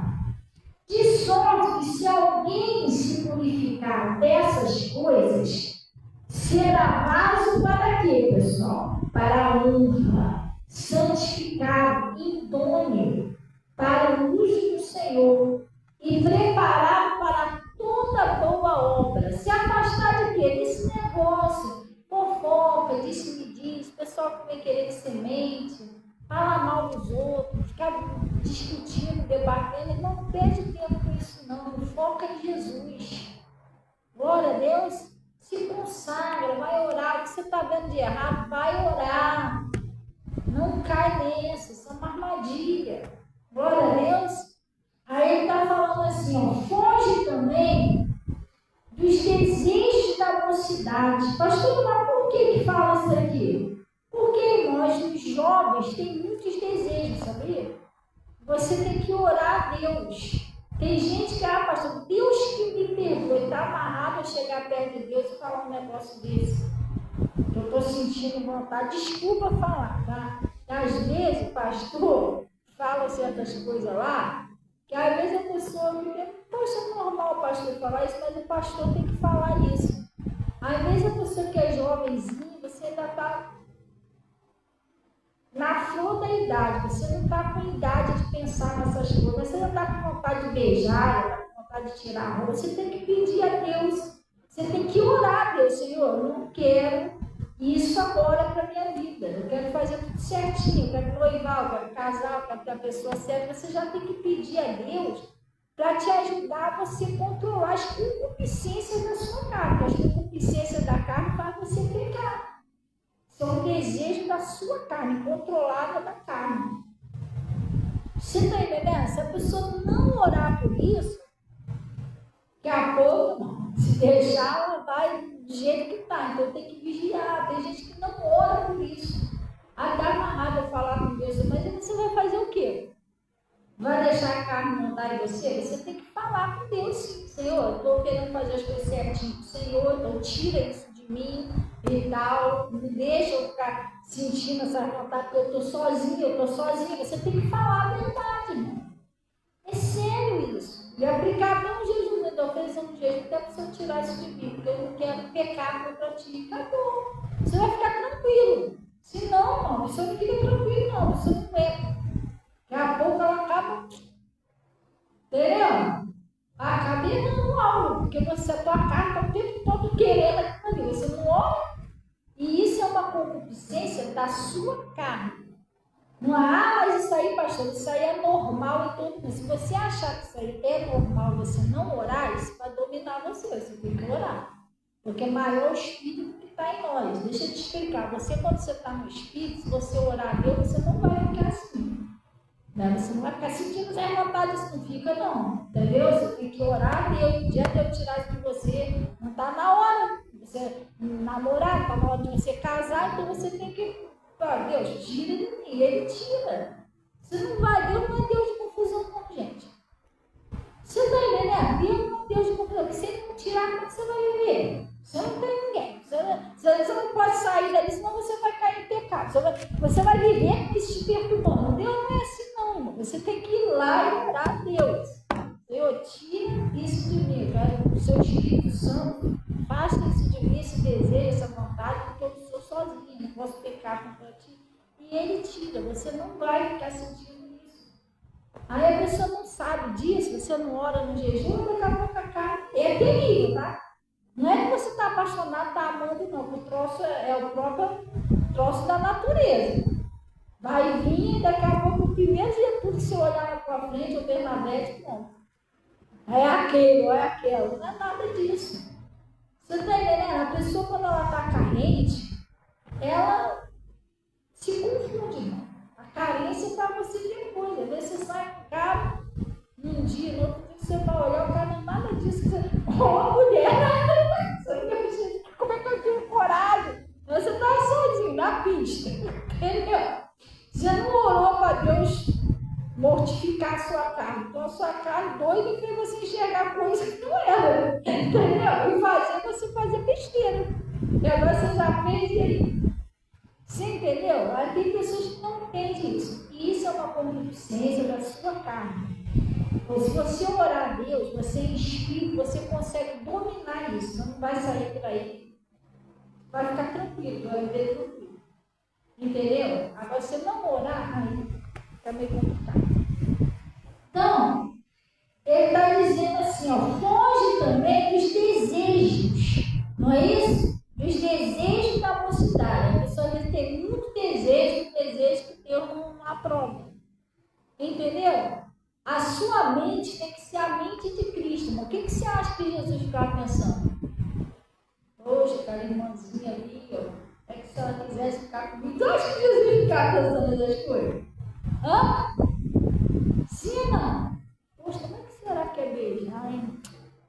De sorte que, se alguém se purificar dessas coisas, será vaso para quê, pessoal? Para a honra, santificado, idôneo, para o uso do Senhor e preparado para toda boa obra. Se afastar de quê? Desse negócio, fofoca, disse-me-diz, pessoal que vem querer semente, falar mal dos outros, ficar discutindo, debatendo. Não perde tempo com isso não, foca em Jesus. Glória a Deus. Se consagra, vai orar. O que você está vendo de errado, vai orar. Não cai nessa, isso é uma armadilha. Glória a Deus. Aí ele está falando assim, ó, foge também dos desejos da mocidade. Pastor, mas por que fala isso aqui? Porque nós, os jovens, tem muitos desejos, sabia? Você tem que orar a Deus. Tem gente que, pastor, Deus que me perdoe, está amarrado a chegar perto de Deus e falar um negócio desse. Eu estou sentindo vontade, desculpa falar, tá? Às vezes o pastor fala certas coisas lá, que às vezes a pessoa fica, poxa, é normal o pastor falar isso, mas o pastor tem que falar isso. Às vezes a pessoa que é jovenzinha, você ainda está na flor da idade, você não está com idade de pensar nessas coisas, você não está com vontade de beijar, não está com vontade de tirar a roupa, você tem que pedir a Deus, você tem que orar a Deus: Senhor, eu não quero isso agora para a minha vida, eu quero fazer tudo certinho, eu quero noivar, eu quero casar, eu quero ter a pessoa certa. Você já tem que pedir a Deus para te ajudar a você controlar as concupiscências da sua carne. As concupiscências da carne fazem você pecar. São desejos da sua carne, controlada da carne. Você está entendendo? Se a pessoa não orar por isso, daqui a pouco, se deixar, ela vai do jeito que está. Então tem que vigiar. Tem gente que não ora por isso. Aí dá amarrado a falar com Deus, mas você vai fazer o quê? Vai deixar a carne mandar em você? Você tem que falar com Deus, sim. Senhor, eu estou querendo fazer as coisas certinho. Senhor, então tira isso de mim e tal. Me deixa eu ficar sentindo essa vontade, porque eu estou sozinha, Você tem que falar a verdade, irmão. É sério isso. E aplicar até um jejum, né? Estou oferecendo um jejum até para você tirar isso de mim, porque eu não quero pecar contra ti. Acabou. Você vai ficar tranquilo. Se não, irmão, você não fica tranquilo, não. Você não é. Daqui a pouco ela acaba. Entendeu? Acaba errando algo, porque você, a tua carne está o tempo todo querendo aquilo ali. Você não ora. E isso é uma concupiscência da sua carne. Não mas isso aí, pastor, isso aí é normal e tudo. Se você achar que isso aí é normal, você não orar, isso vai dominar você. Você tem que orar. Porque maior é o Espírito que está em nós. Deixa eu te explicar. Você, quando você está no Espírito, se você orar a Deus, você não vai ficar assim. Né? Você não vai ficar sentindo essa vontade, isso não fica, não. Entendeu? Você tem que orar a Deus. O dia de eu tirar isso de você, não está na hora de você namorar, está na hora de você casar, então você tem que, Deus, tira de mim. Ele tira. Você não vai, Deus não é Deus de confusão, não, gente. Você está entendendo? Deus não é Deus de confusão. Porque se ele não tirar, como você vai viver? Você não tem ninguém. Você não pode sair dali, senão você vai cair em pecado. Você vai viver com isso te perturbando. Deus não é assim, não, irmão. Você tem que ir lá e orar a Deus. Senhor, tira isso de mim. Eu quero o seu Espírito Santo. Faça isso de mim, esse desejo, essa vontade, porque eu sou sozinha, não posso pecar contra ti. E ele tira. Você não vai ficar sentindo isso. Aí a pessoa não sabe disso, você não ora no jejum, daqui a pouco a carne é terrível, tá? Não é que você está apaixonado, está amando, não. O troço é o próprio troço da natureza. Vai vir, daqui a pouco, o primeiro dia tudo que você olhar para frente, ou Bernadette, não. É aquele, ou é aquela. Não é nada disso. Você está entendendo? A pessoa, quando ela está carente, ela se confunde, irmão. A carência para você depois. Às vezes você sai com o cara, num dia, no outro dia você vai olhar, o cara não é nada disso. Mulher! Como é que eu tive coragem? Você está sozinho na pista, entendeu? Você não orou para Deus mortificar a sua carne. Então a sua carne doida fez você enxergar coisas que não eram, entendeu? E você fazer besteira. E agora você já fez e aí? Você entendeu? Aí tem pessoas que não entendem isso. E isso é uma concupiscência da sua carne. Então, se você orar a Deus, você em espírito, você consegue dominar isso. Você não vai sair por aí. Vai ficar tranquilo, vai viver tranquilo. Entendeu? Agora, se você não orar, aí fica meio complicado. Então, ele está dizendo assim, ó, foge também dos desejos. Não é isso? Dos desejos da mocidade. A pessoa às vezes tem muito desejo que Deus não aprova. Entendeu? A sua mente tem que ser a mente de Cristo. Irmão. O que você acha que Jesus ficava pensando? Poxa, aquela irmãzinha ali, ó. É que se ela quisesse ficar comigo, tu acha que Jesus ficava pensando essas coisas? Hã? Sim ou não? Poxa, como é que será que é beijar, hein?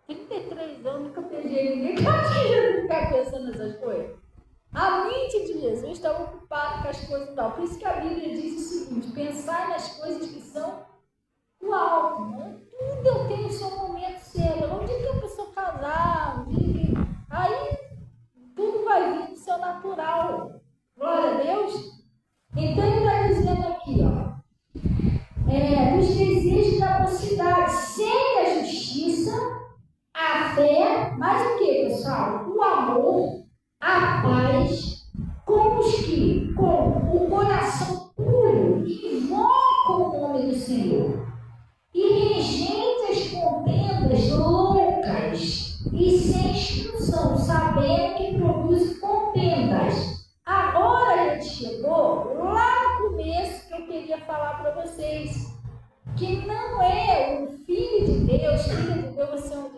33 anos, nunca beijei ninguém. Tu acha que Jesus ficava pensando essas coisas? A mente de Jesus está ocupada com as coisas do alto. Por isso que a Bíblia diz o seguinte: pensar nas coisas que são do alto. Né? Tudo eu tenho o seu momento certo. Um dia que a pessoa casar, um dia que... Aí tudo vai vir do seu natural. Glória a Deus. Então ele está dizendo aqui, ó. Dos desejos da mocidade, segue a justiça, a fé, mas o que, pessoal? O amor, a paz, com os que, com o coração puro, invocam o nome do Senhor. E rejeita as contendas loucas e sem instrução, sabendo que produz contendas. Agora a gente chegou lá no começo que eu queria falar para vocês, que não é o Filho de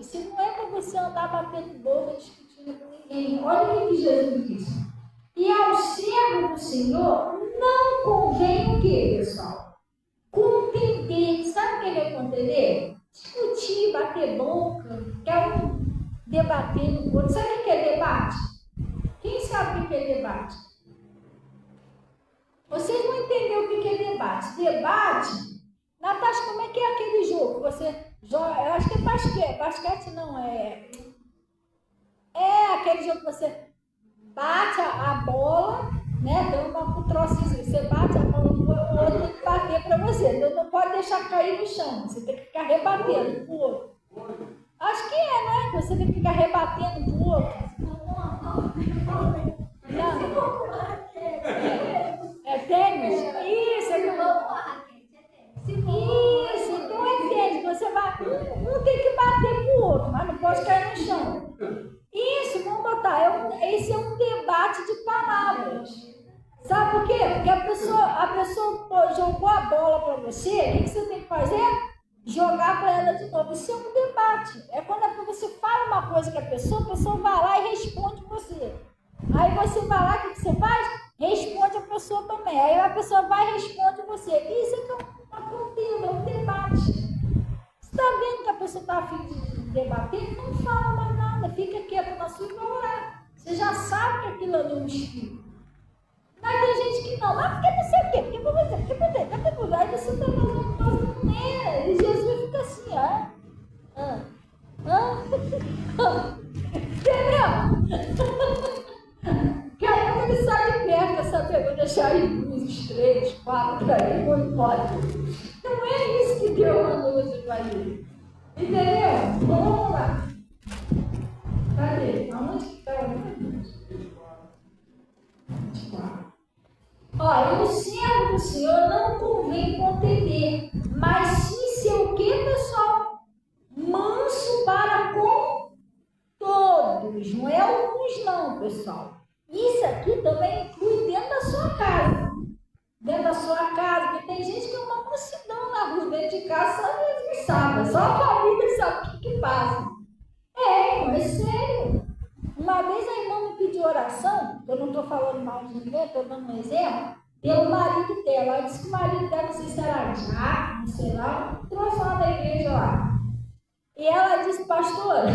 Isso não é para você andar batendo boca, discutindo com ninguém. Olha o que Jesus disse. E ao servo do Senhor não convém o quê, pessoal? Contender. Sabe o que é contender? Discutir, bater boca, quer um debater no outro. Sabe o que é debate? Quem sabe o que é debate? Vocês vão entender o que é debate. Debate, Natasha, como é que é aquele jogo? Você joga, eu acho que é basquete. Basquete não, é aquele jogo que você bate a bola, né? Tem um trocinho, você bate a bola no outro, o outro tem que bater para você. Então não pode deixar cair no chão, você tem que ficar rebatendo pro outro. Acho que né? Você tem que ficar rebatendo pro outro. Não. É tênis? Isso, Isso, então é tênis. Você vai, um tem que bater pro outro, mas não pode cair no chão. Isso, vamos botar. Esse é um debate de palavras. Sabe por quê? Porque a pessoa jogou a bola para você, o que você tem que fazer? Jogar para ela de novo. Isso é um debate. É quando você fala uma coisa que a pessoa vai lá e responde você. Aí você vai lá, o que você faz? Responde a pessoa também. Aí a pessoa vai e responde você. Isso é uma contenda, um debate. Você está vendo que a pessoa está a fim de debater? Não fala mais nada, fica quieto na sua e vai orar. Você já sabe que aquilo ali é um espírito. Mas tem gente que não, mas porque não sei o quê, porque você, aí você está fazendo coisa com ele. E Jesus fica assim, entendeu? Que aí quando ele sai de perto, essa pergunta deixar aí 2, 3, 4, aí vou embora. Não é isso que Deus mandou você fazer. Entendeu? Então vamos lá. Cadê? Aonde que está o 24. Olha, o servo do Senhor não convém contender, mas sim ser o que, pessoal? Manso para com todos. Não é alguns não, pessoal. Isso aqui também inclui dentro da sua casa. Dentro da sua casa, porque tem gente que é uma mansidão na rua, dentro de casa, só Deus sabe, só a família sabe o que passa. Irmão, é sério. Uma vez a irmã me pediu oração, eu não estou falando mal de ninguém, estou dando um exemplo, pelo marido dela. Ela disse que o marido dela, não sei se era já, não sei lá, trouxe lá da igreja lá. E ela disse, pastora,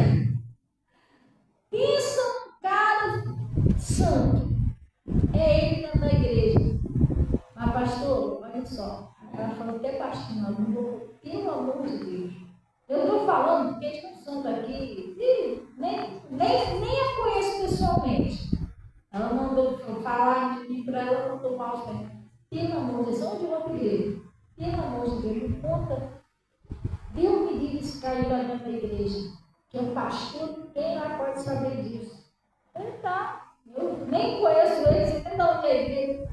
pensa um cara santo, é ele dentro da igreja. Mas pastor, olha só, ela falou até baixinho, não vou, pelo amor de Deus. Eu estou falando porque eles não são daqui, nem a conheço pessoalmente. Ela mandou falar de mim para ela, mandou mal os pés. Pelo amor de Deus, onde eu vou pedir? Pelo amor de Deus, me conta. Deus me diga se caiu lá dentro da igreja. Que é o pastor, quem lá pode saber disso? Ele tá. Eu nem conheço ele, você tem de onde é ele.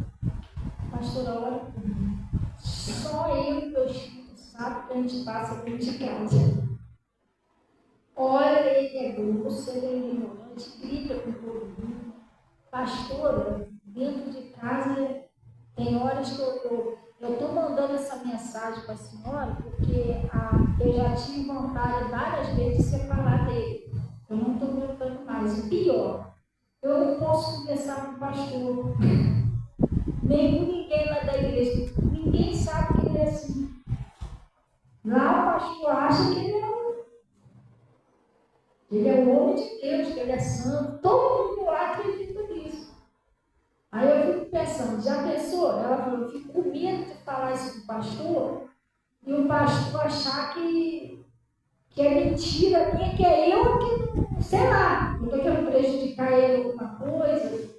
Pastora, olha por mim. Só eu e meus filhos sabem que a gente passa dentro de casa. Olha, ele é grosso, ele é ignorante, grita com todo mundo. Pastora, dentro de casa, tem horas que eu estou mandando essa mensagem para a senhora, porque eu já tive vontade várias vezes de separar dele. Eu não estou aguentando mais. E pior, eu não posso conversar com o pastor, nem com ninguém lá da igreja. Ninguém sabe que ele é assim. Lá o pastor acha que ele é o homem de Deus, que ele é santo. Todo mundo lá acredita nisso. Aí eu fico pensando, já pensou? Ela falou, eu fico com medo de falar isso com o pastor e o pastor achar que é mentira minha, que é eu que, sei lá, eu estou querendo prejudicar ele alguma coisa.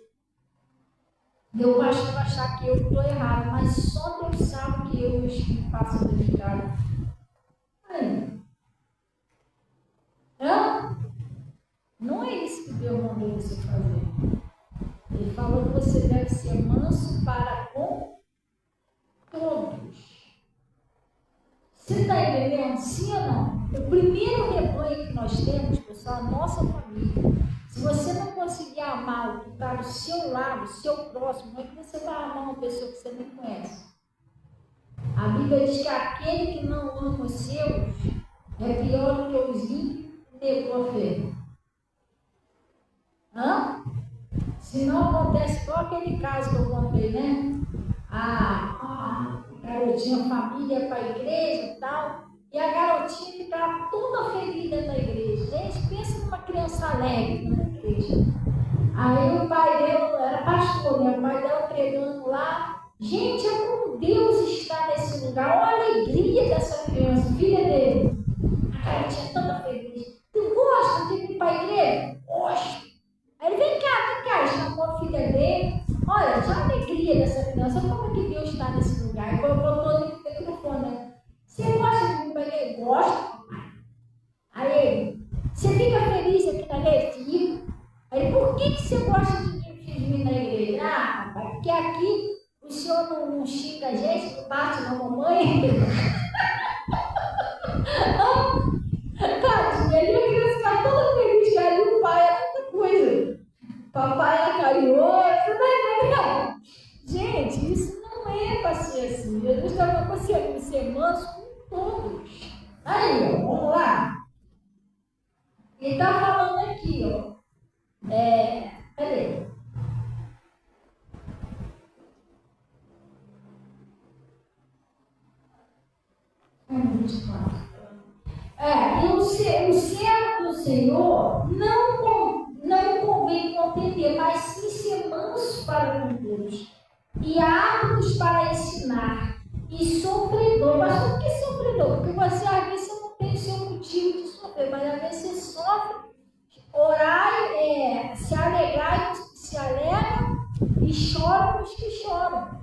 E o pastor achar que eu estou errado, mas só Deus sabe que eu e o Espírito passam dentro de casa. Aí. Não é isso que Deus mandou você fazer. Ele falou que você deve ser manso para com todos. Você está entendendo? Sim ou não? O primeiro rebanho que nós temos, pessoal, é a nossa família. Se você não conseguir amar o que está do seu lado, o seu próximo, como é que você vai amar uma pessoa que você não conhece? A Bíblia diz que aquele que não ama os seus é pior do que os ímpios e tua fé? Se não acontece igual aquele caso que eu contei, né? A garotinha, a família para a igreja e tal, e a garotinha ficava toda ferida na igreja. Gente, pensa numa criança alegre na igreja. Aí o pai dela era pastor, né? O pai dela pregando lá. Gente, é como Deus está nesse lugar. Olha a alegria dessa criança, filha dele. A garotinha toda feliz. Tu gosta de vir para a igreja? Gosto. Aí ele, vem cá, chamou a filha dele. Olha, já a alegria dessa criança, como é que Deus está nesse lugar? E botou no microfone, né? Você gosta de vir para a igreja? Gosto, papai. Aí ele, você fica feliz aqui na igreja? Aí, por que você gosta de vir na igreja? Ah, papai, porque aqui o senhor não xinga a gente, não bate na mamãe. Tadinha, ele ia ficar toda feliz, que ali o pai era muita coisa. Papai era carinhoso, tá entendendo? Gente, isso não é para ser assim. Jesus estava para ser manso com todos. Aí, ó, vamos lá. Ele está falando aqui, ó. Cadê? E o servo do Senhor não convém contender, mas sim ser manso para com Deus, e aptos para ensinar, e sofredor. Mas por que sofredor? Porque você às vezes não tem o seu motivo de sofrer, mas às vezes você sofre, orar, se alegrar, se alegra, e chora os que choram.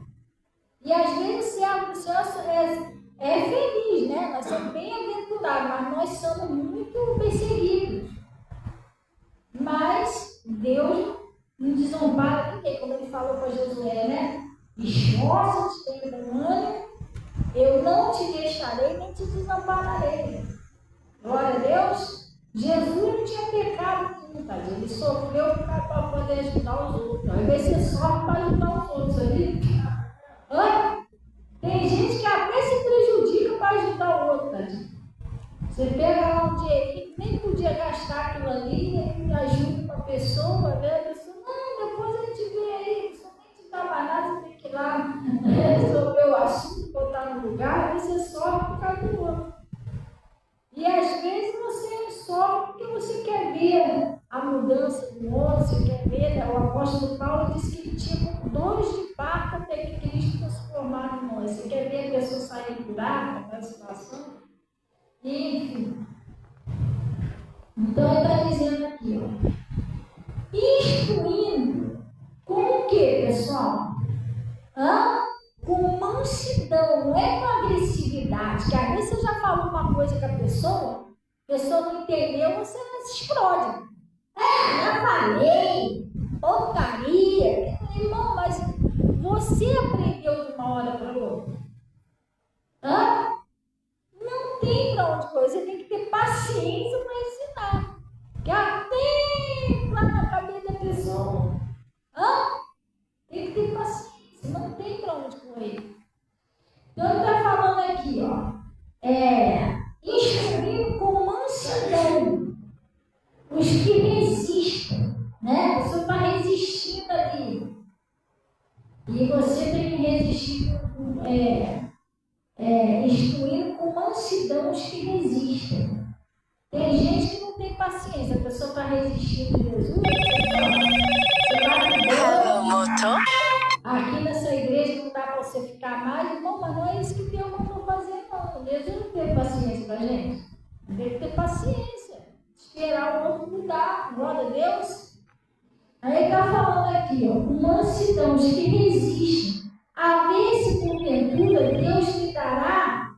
E às vezes o servo do Senhor é feliz, né? Nós somos bem-aventurados, mas nós somos muito perseguidos. Mas Deus não desampara ninguém, como ele falou para Josué, né? Esforça-te, tenha bom ânimo, eu não te deixarei nem te desampararei. Glória a Deus. Jesus não tinha pecado nenhum, tadinho. Ele sofreu para poder ajudar os outros. Às vezes você sofre para ajudar os outros, ali. Tem gente que até se prejudica para ajudar o outro, tadinho. Você pega lá um dinheirinho que nem podia gastar aquilo ali, e ajuda uma pessoa, né? A pessoa, não, depois a gente vê aí, isso nem te dava nada, você tem que ir lá resolver o assunto, botar no lugar, aí você sofre por causa do outro. E às vezes você sofre porque você quer ver a mudança do outro, você quer ver, né? O apóstolo Paulo disse que ele tinha dores de parto até que Cristo transformar em nós. Você quer ver a pessoa sair curada daquela situação? Enfim. Então ele está dizendo aqui, ó. Instruindo com o que, pessoal? Com mansidão, não é com agressividade. Que às vezes você já falou uma coisa com a pessoa não entendeu, você se explode. Já falei, porcaria. Irmão, mas você aprendeu de uma hora para outra. Não tem para onde correr, você tem que ter paciência para ensinar. Que até lá na cabeça da pessoa. Tem que ter paciência, não tem para onde correr. Então ele está falando aqui, ó. Instruindo com mansidão os que resistem, né? Você está resistindo ali. E você tem que resistir instruindo com mansidão os que resistem. Tem gente que não tem paciência, a pessoa está resistindo a Jesus. Você vai aqui nessa igreja não dá para você ficar mais, irmão, mas não é isso que Deus mandou fazer, não. Deus não teve paciência para a gente. Tem que ter paciência, esperar o outro mudar. Glória a Deus. Aí está falando aqui, ó, com mansidão, os que resistem, a ver se porventura Deus lhe dará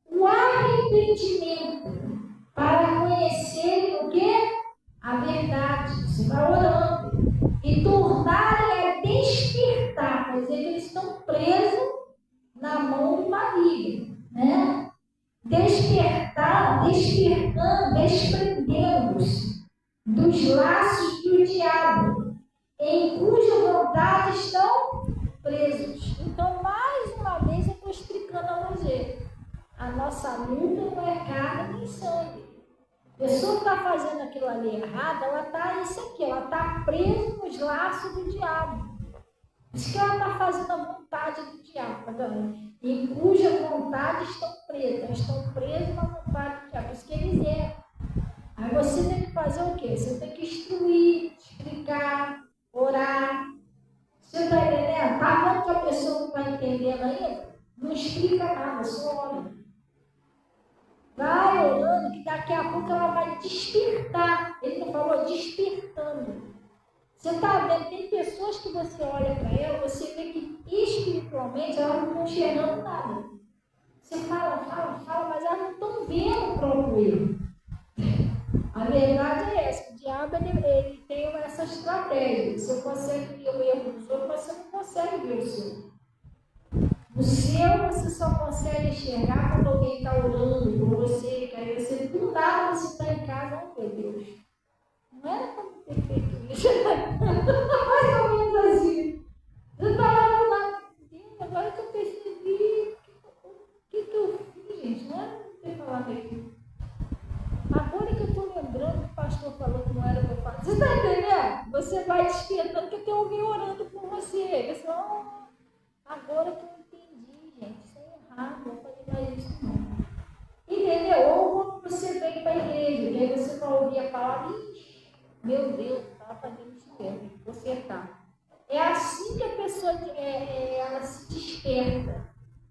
o arrependimento para conhecerem o que? A verdade. Você vai orando. E tornarem a despertar, pois eles estão presos na mão do maligno, né? Despertando, desprendendo-se dos laços do diabo, em cuja vontade estão presos. Então, mais uma vez, eu estou explicando a você. A nossa luta não é carne nem sangue. pessoa que está fazendo aquilo ali errado, ela está isso aqui, ela está presa nos laços do diabo. Isso que ela está fazendo a vontade do diabo, tá vendo? E cuja vontade estão presos na vontade do diabo. Por isso que eles erram. Aí você tem que fazer o quê? Você tem que instruir, explicar, orar. Você está entendendo? Tá vendo que a pessoa não está entendendo ainda? Não explica nada, só olha. Vai orando que daqui a pouco ela vai despertar. Ele não falou despertando. Você está vendo, tem pessoas que você olha para ela, você vê que espiritualmente elas não estão enxergando nada. Você fala, mas elas não estão vendo o próprio erro. A verdade é essa, o diabo ele tem essa estratégia. Você consegue ver o erro dos outros, mas você não consegue ver o seu. O seu você só consegue enxergar quando alguém está orando por você, que aí você do nada você está em casa, oh meu Deus. Não era para ter feito isso. Mais ou menos assim. Eu estava lá, agora que eu percebi o que eu fiz, gente. Não era para ter falado aquilo. Agora que eu estou lembrando que o pastor falou que não era para eu falar. Você está entendendo? Você vai despertando que tem alguém orando por você. Você, agora que eu entendi, gente. Isso é errado, não vou fazer mais isso não. Entendeu? Ou quando você vem para a igreja, e aí você vai ouvir a palavra, meu Deus, estava fazendo isso mesmo, você está. É assim que a pessoa ela se desperta.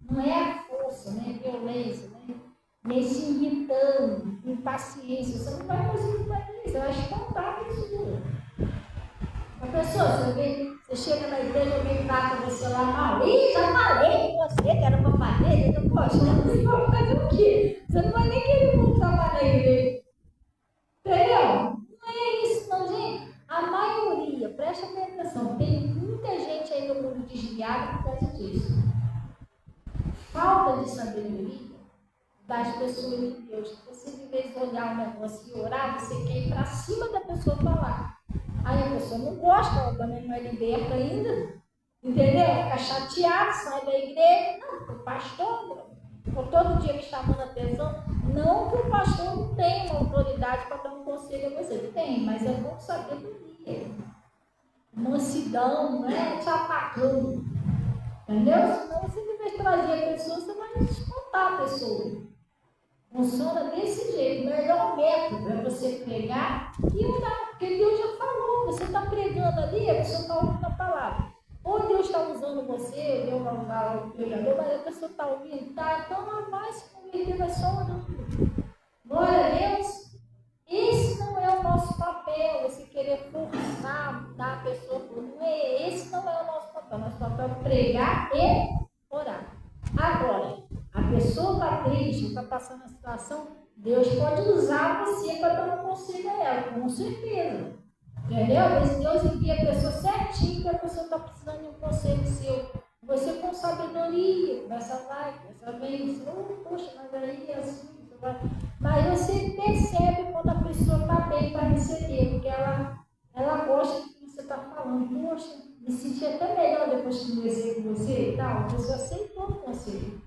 Não é a força, não é a violência, né? Nesse irritando, impaciência. Você não vai conseguir fazer isso, você vai espantar a pessoa. A pessoa, você chega na igreja, alguém trata você lá mal. Ih, já falei com você que era para fazer, eu não posso, você vai fazer o quê? Você não vai nem querer voltar mais na igreja. Entendeu? Não é isso, não, gente. A maioria, presta atenção, tem muita gente aí no mundo desviada por causa disso. Falta de sabedoria das pessoas de Deus. Você, de vez de olhar um negócio e orar, você quer ir para cima da pessoa falar. Aí a pessoa não gosta, ela também não é liberta ainda. Entendeu? Fica chateada, sai da igreja. Não, o pastor, todo dia me chamando a atenção. Não que o pastor não tenha uma autoridade para dar um conselho a você. Tem, mas é bom sabedoria. Mansidão, não é te atacando. Entendeu? Senão você, de vez de trazer a pessoa, você vai espantar a pessoa. Funciona desse jeito. O melhor método é você pregar e orar. Porque Deus já falou. Você está pregando ali, a pessoa está ouvindo a palavra. Ou Deus está usando você, Deus vai usar o pregador, mas a pessoa está ouvindo, tá? Então ela vai se converter, vai só orando. Glória a Deus. Esse não é o nosso papel, você querer forçar, mudar a pessoa. Não é, esse não é o nosso papel. Nosso papel é pregar e orar. Agora, a pessoa está triste, está passando a situação, Deus pode usar você para dar um conselho a ela, com certeza. Entendeu? Às vezes Deus envia a pessoa certinho, que a pessoa está precisando de um conselho seu. Você com sabedoria, começa lá, começa bem, poxa, mas aí é assim, mas você percebe quando a pessoa está bem para receber, porque ela gosta do que você está falando. Poxa, me senti até melhor depois que conversei com você e tal. A pessoa aceitou o conselho.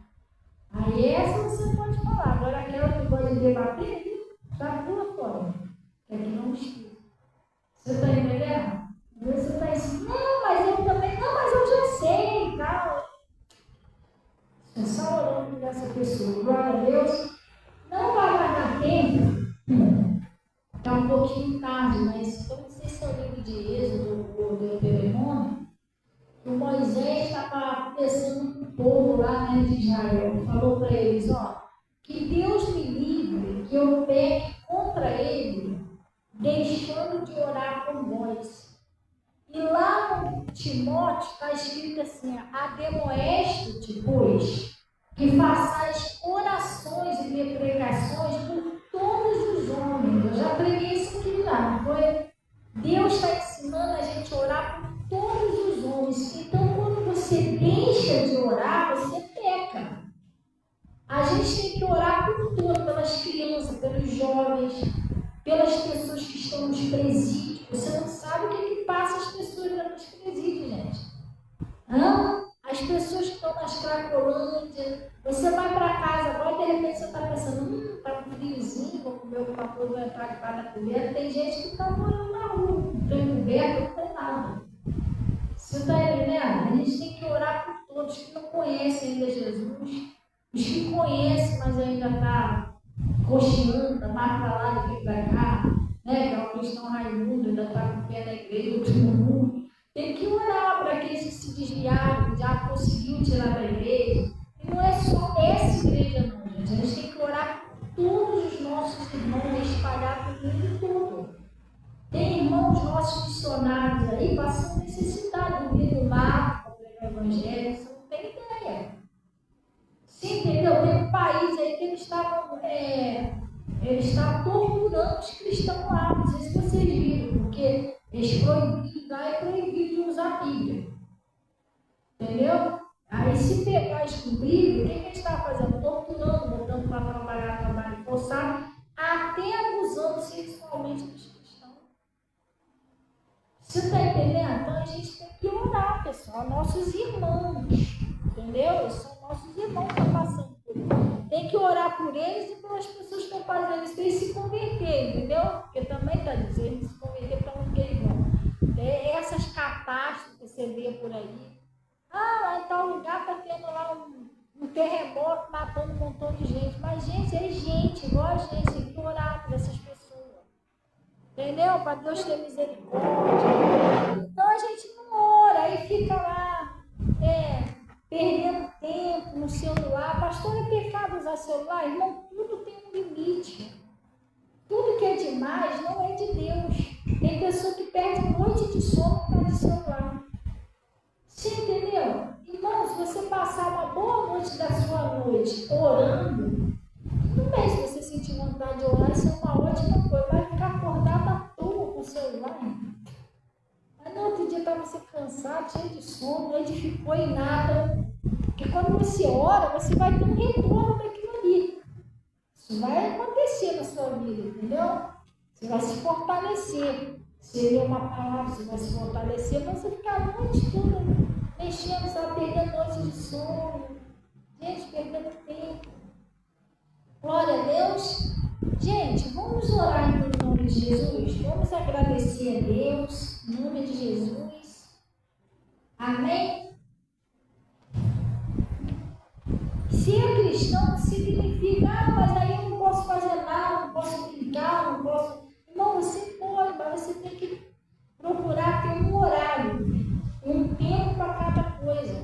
Aí essa você pode falar. Agora aquela que pode debater, está pula fora. É que não escuta. Você está entendendo? Você está assim, não, mas eu também, não, mas eu já sei, tal. É só orando dessa pessoa. Glória a Deus. Não vai mais dar tempo. Está um pouquinho tarde, mas eu não sei se é o livro de Êxodo ou Deuteronômio. O Moisés estava conversando com o povo lá, né, de Israel. Falou para eles, que Deus me livre, que eu peque contra ele, deixando de orar por vós. E lá no Timóteo está escrito assim, ademoeste-te, pois, que façais orações e repregações por todos os homens. Eu já preguei isso aqui já, não foi? Deus está ensinando a gente a orar por todos os homens. Então, quando você deixa de orar, você peca. A gente tem que orar por tudo, pelas crianças, pelos jovens, pelas pessoas que estão nos presídios. Você não sabe o que passa as pessoas lá nos presídios, gente. As pessoas que estão nas Cracolândias. Você vai para casa agora e de repente você está pensando, está um friozinho, vou comer meu pastor vai entrar debaixo da coberta. Tem gente que está morando na rua, não tem coberta, não tem nada. Você está entendendo? A gente tem que orar por todos que não conhecem ainda Jesus, os que conhecem, mas ainda está cocheando, está mais para lá do que para cá, né? Que é o cristão Raimundo, ainda está com o pé na igreja, outro no mundo. Tem que orar para aqueles que se desviaram, já conseguiu tirar da igreja. E não é só essa igreja, não, gente. A gente tem que orar por todos os nossos irmãos espalhados pelo mundo todo. Tem irmãos nossos missionários aí passando necessidade de vir no mar para pregar o evangelho, você não tem ideia. Sim, entendeu? Tem um país aí que eles estavam torturando os cristãos lá, não sei se vocês viram, porque eles proibiram, lá é proibido de usar a Bíblia. Entendeu? Aí se pegar isso com Bíblia, o que eles estavam fazendo? Torturando, botando para trabalho forçado, até abusando sexualmente dos cristãos. Você está entendendo? Então a gente tem que orar, pessoal, nossos irmãos, entendeu? São nossos irmãos que estão passando por isso. Tem que orar por eles e pelas pessoas que estão fazendo isso, para eles se converter, entendeu? Porque também está dizendo se converter para onde eles vão. Essas catástrofes que você vê por aí. Lá em tal lugar está tendo lá um terremoto matando um montão de gente. Mas, gente, é gente, igual a gente, tem que orar por essas pessoas. Entendeu? Para Deus ter misericórdia. Então a gente não ora, aí fica lá perdendo tempo no celular. Pastor, é pecado usar celular? Irmão, tudo tem um limite. Tudo que é demais não é de Deus. Tem pessoa que perde noite de sono por causa do celular. Você entendeu? Irmão, se você passar uma boa noite da sua noite orando, tudo bem, se você sentir vontade de orar, isso é uma ótima coisa. Vai ficar acordado à toa com o celular. Aí no outro dia estava você cansado, cheio de sono, não edificou em nada. Porque quando você ora, você vai ter um retorno daquilo ali. Isso vai acontecer na sua vida, entendeu? Você vai se fortalecer. Você lê uma palavra, você vai se fortalecer, mas você ficar a noite toda mexendo, você vai perder noite de sono. Gente, perdendo tempo. Glória a Deus. Gente, vamos orar em nome de Jesus. Vamos agradecer a Deus, em nome de Jesus. Amém? Ser cristão significa, mas aí eu não posso fazer nada, não posso brincar, não posso. Não, você pode, mas você tem que procurar ter um horário, um tempo para cada coisa.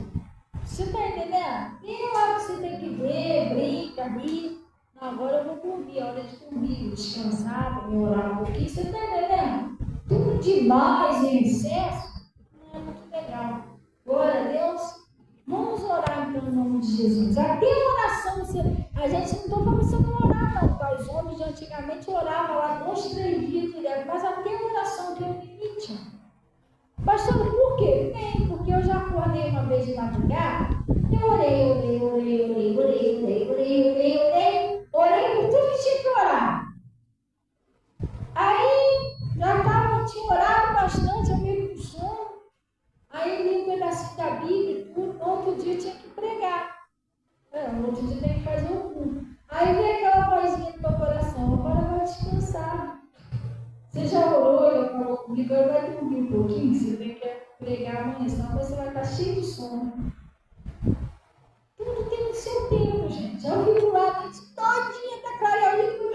Você está entendendo? Tem lá que você tem que ver, brinca, rir. Não, agora eu vou dormir, é hora de dormir, descansar, para me orar um pouquinho. Você está entendendo? Tudo demais em excesso não é muito legal. Glória a Deus. Vamos orar então, em nome de Jesus. Até a oração, a gente não estou falando você não orar, não. Tá? Os homens de antigamente oravam lá 2, 3 dias direto, mas até a oração tem um limite. Pastor, por quê? Tem, porque eu já acordei uma vez de madrugada, eu orei por tudo que tinha que orar. Aí, tinha orado bastante, eu meio com sono. Aí li um pedacinho da Bíblia e tudo, no outro dia eu tinha que pregar. No outro dia tem que fazer o culto. Aí veio aquela vozinha do meu coração, agora vai descansar. Você já orou, já falou comigo, agora vai dormir um pouquinho, você tem que pregar amanhã, senão você vai estar cheio de sono. Tudo tem o seu tempo, gente. Eu fico lá a noite todinha da cara, eu digo,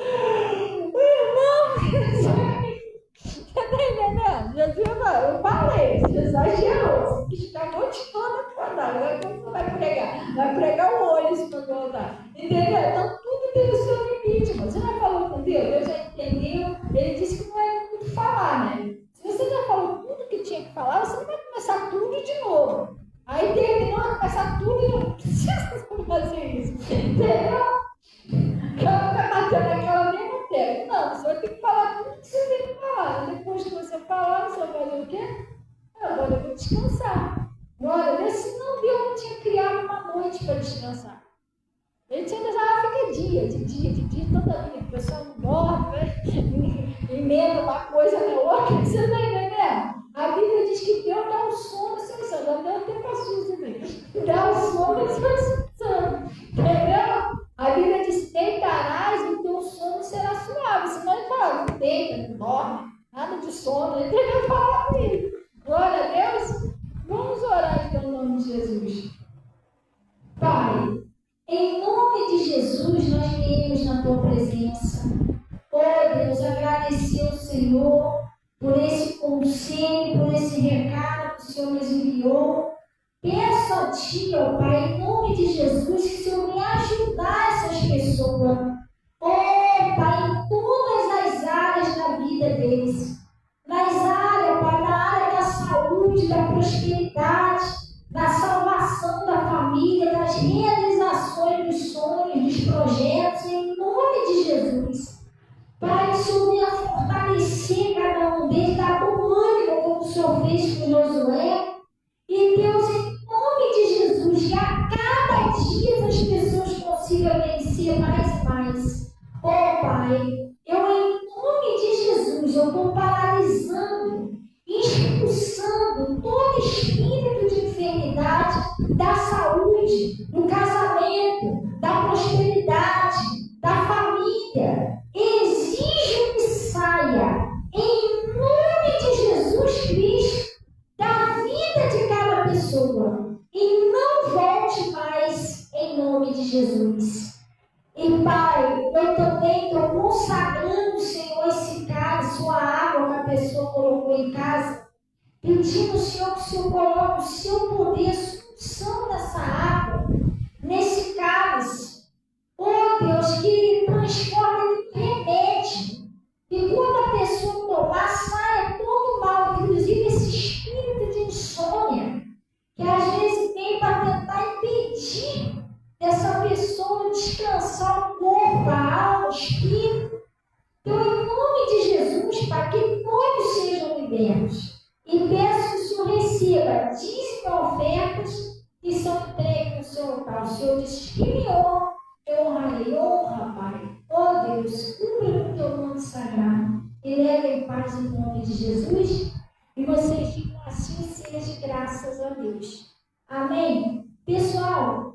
irmão, você tá entendendo? Jesus, eu falei, você exagerou, você quis ficar a noite toda acordada, agora como você vai pregar? Vai pregar o olho se for voltar. Entendeu? Então tudo tem o seu limite, irmão. Você já falou com Deus? Deus já entendeu? Ele disse que não é muito falar, né? Se você já falou tudo que tinha que falar, você não vai começar tudo de novo. Aí terminou, vai começar tudo e não precisa fazer isso. Entendeu? Ela vai batendo naquela mesma tecla. Não, você vai ter que falar tudo que você tem que falar. Depois que você falar, você vai fazer o quê? Agora eu vou descansar. Glória a Deus, senão Deus não tinha criado uma noite para descansar. Ele tinha deixado ficar dia, de dia, toda vida. O pessoal não dorme, né? Emenda uma coisa na outra, você está entendendo? A Bíblia diz que Deus dá o sono, você não deu tempo para sujo também. Dá o sono e você vai descansando. Entendeu? A Bíblia diz: deitarás e o teu sono será suave. não fala, não deita, não dorme, nada de sono, ele tem que falar comigo. Glória a Deus. Vamos orar então, em nome de Jesus. Pai, em nome de Jesus, nós viemos na tua presença. Oh Deus, agradecer ao Senhor por esse conselho, por esse recado que o Senhor nos enviou. Peço a Ti, ó Pai, em nome de Jesus, que o Senhor me ajudar essas pessoas. Oh Pai, em todas as áreas da vida deles. Nas áreas, Pai, na área da saúde, da prosperidade, da salvação da família, das realizações dos sonhos, dos projetos, em nome de Jesus. Pai, o Senhor venha fortalecer cada um deles, dar bom ânimo, como o Senhor fez com Josué. E Deus, em nome de Jesus, que a cada dia as pessoas consigam vencer mais e mais. Oh Pai, eu em nome de Jesus, eu estou paralisando, expulsando todo espírito de enfermidade da saúde, do casamento, da prosperidade, da família. Exijo que saia, em nome de Jesus Cristo, da vida de cada pessoa e não volte mais em nome de Jesus. E Pai, eu também estou consagrando, Senhor, esse cálice, sua água que a pessoa colocou em casa, pedindo, Senhor, que o Senhor coloque o seu poder, a unção dessa água nesse cálice. Oh Deus, que ele transforme em remédio. E quando a pessoa tomar, saia todo mal, inclusive esse espírito de insônia, que às vezes vem para tentar impedir dessa pessoa descansar o corpo, a alma, o espírito. Então, em nome de Jesus, para que todos sejam libertos. E peço que o Senhor receba dízimo ofertas que são entregues no seu local. O Senhor disse que me honra, eu honrarei. Honra, Pai. Oh Deus, cubra o teu nome sagrado e leva em paz em nome de Jesus. E vocês digam assim seja, graças a Deus. Amém? Pessoal,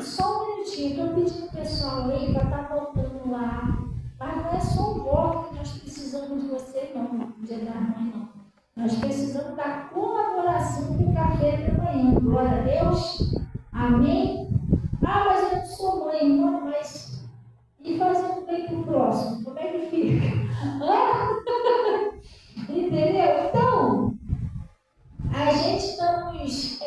só um minutinho, estou pedindo o pessoal aí para estar voltando lá. Mas não é só o voto que nós precisamos de você, não, dia da mãe, não. Nós precisamos da colaboração com o café da manhã. Glória a Deus. Amém? Ah, mas eu não sou mãe, não, mas e fazendo bem para o próximo? Como é que fica? Entendeu? Então, a gente estamos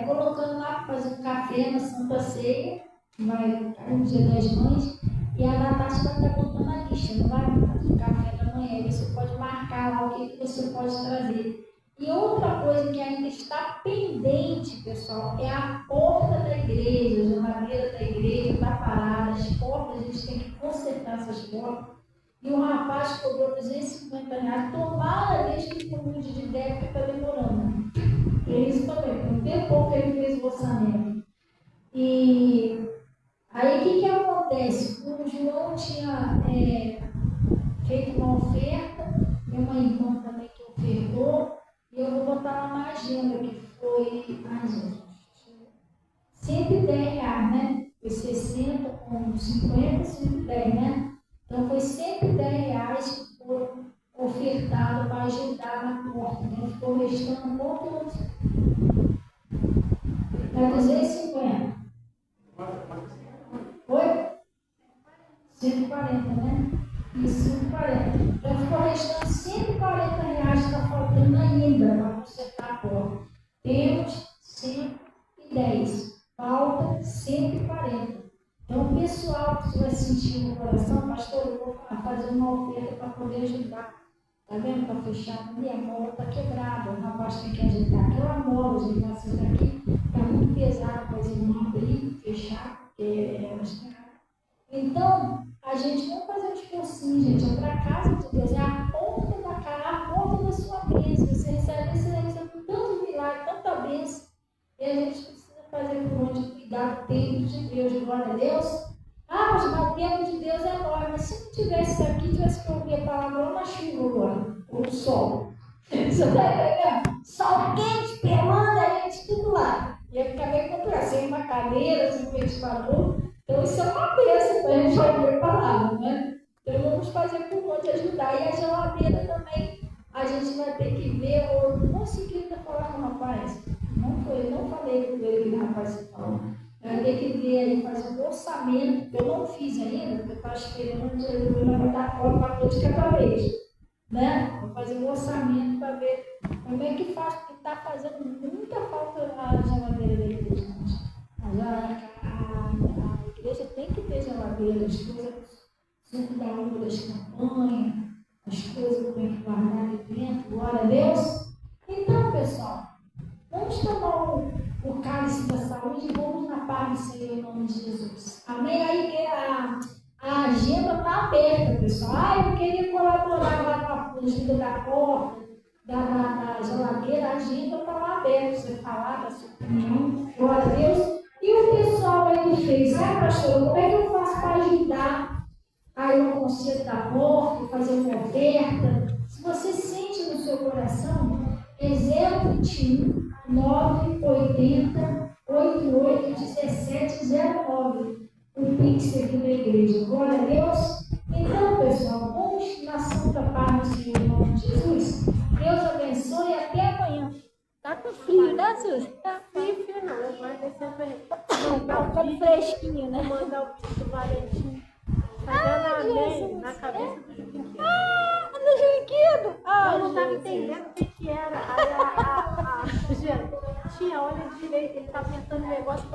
colocando lá para fazer um café na Santa Ceia, que vai ficar no Dia das Mães, e a Natasha vai estar contando a lista, não vai fazer o café da manhã, você pode marcar lá o que você pode trazer. E outra coisa que ainda está pendente, pessoal, é a porta da igreja, a geladeira da igreja está parada, as portas, a gente tem que consertar essas portas. E o rapaz cobrou R$250. Tomara a vez que ele mude de ideia, porque está demorando. É isso também, porque um tempo que ele fez o orçamento. E aí o que acontece? O João tinha feito uma oferta, e uma irmã também que ofertou, e eu vou botar lá na agenda, que foi R$110, né? Foi 60 com 50, 110, né? Então foi R$110 que foram ofertados para ajudar na porta. Então ficou restando quanto? Está 250. Foi? 140, né? Isso, 140. Então ficou restando R$140 que está faltando ainda para consertar a porta. Temos 110. Falta 140. Então, o pessoal que vai sentir no coração, pastor, eu vou fazer uma oferta para poder ajudar. Está vendo? Para fechar ali, a mola está quebrada. O rapaz tem que ajeitar aquela mola, ajeitar essa daqui. Está muito pesado para eles não abrir, fechar, porque então, a gente não faz um esforcinho, gente. É para a casa de Deus, é a porta da casa, a porta da sua bênção. Você recebe com tanto milagre, tanta bênção. E a gente precisa fazer por onde cuidar do tempo de Deus, glória a Deus. Ah, mas o tempo de Deus é enorme. Mas se não tivesse aqui, tivesse que ouvir a palavra na chuva agora, ou no sol. Você está entendendo? Sol quente, pelando, a gente tudo lá. Ia ficar bem complicado, sem uma cadeira, sem um ventilador. Então isso é uma bênção para a gente ouvir a palavra, né? Então vamos fazer por onde ajudar. E a geladeira também, a gente vai ter que ver. Eu não consegui ainda falar com o rapaz. Não falei com ele, o rapaz que falou. Vai ter que ver aí, fazer um orçamento. Eu não fiz ainda, porque eu estava esperando ele vai dar conta para todos de cada vez. Né? Vou fazer um orçamento para ver como é que faz, porque está fazendo muita falta a geladeira da igreja. A igreja tem que ter geladeira, as coisas, suco da uva das campanhas, as coisas que tem que guardar ali dentro, glória a Deus. Então, pessoal, vamos tomar o cálice da saúde e vamos na paz do Senhor em nome de Jesus. Amém? Aí a agenda está aberta, pessoal. Eu queria colaborar lá com a ajuda da porta, da geladeira, a agenda está lá aberta. Você falar da sua opinião, glória a Deus. E o pessoal aí que fez, pastor, como é que eu faço para ajudar aí no conselho da porta, fazer uma oferta? Se você sente no seu coração, é 021 980 88 1709. O Pix aqui da igreja. Glória a Deus. Então, pessoal, vamos na santa paz do Senhor em nome de Jesus. Deus abençoe e até amanhã. Tá com frio, né, Suzy? Tá frio, não. Eu vou descer pra ele. Tá fresquinho, né? Mandar o vídeo do Valentim. Fazendo amém na cabeça do brinquedo. Do brinquedo? Eu não estava entendendo o que era. Aí gente, tia, olha direito, ele tá apertando o negócio,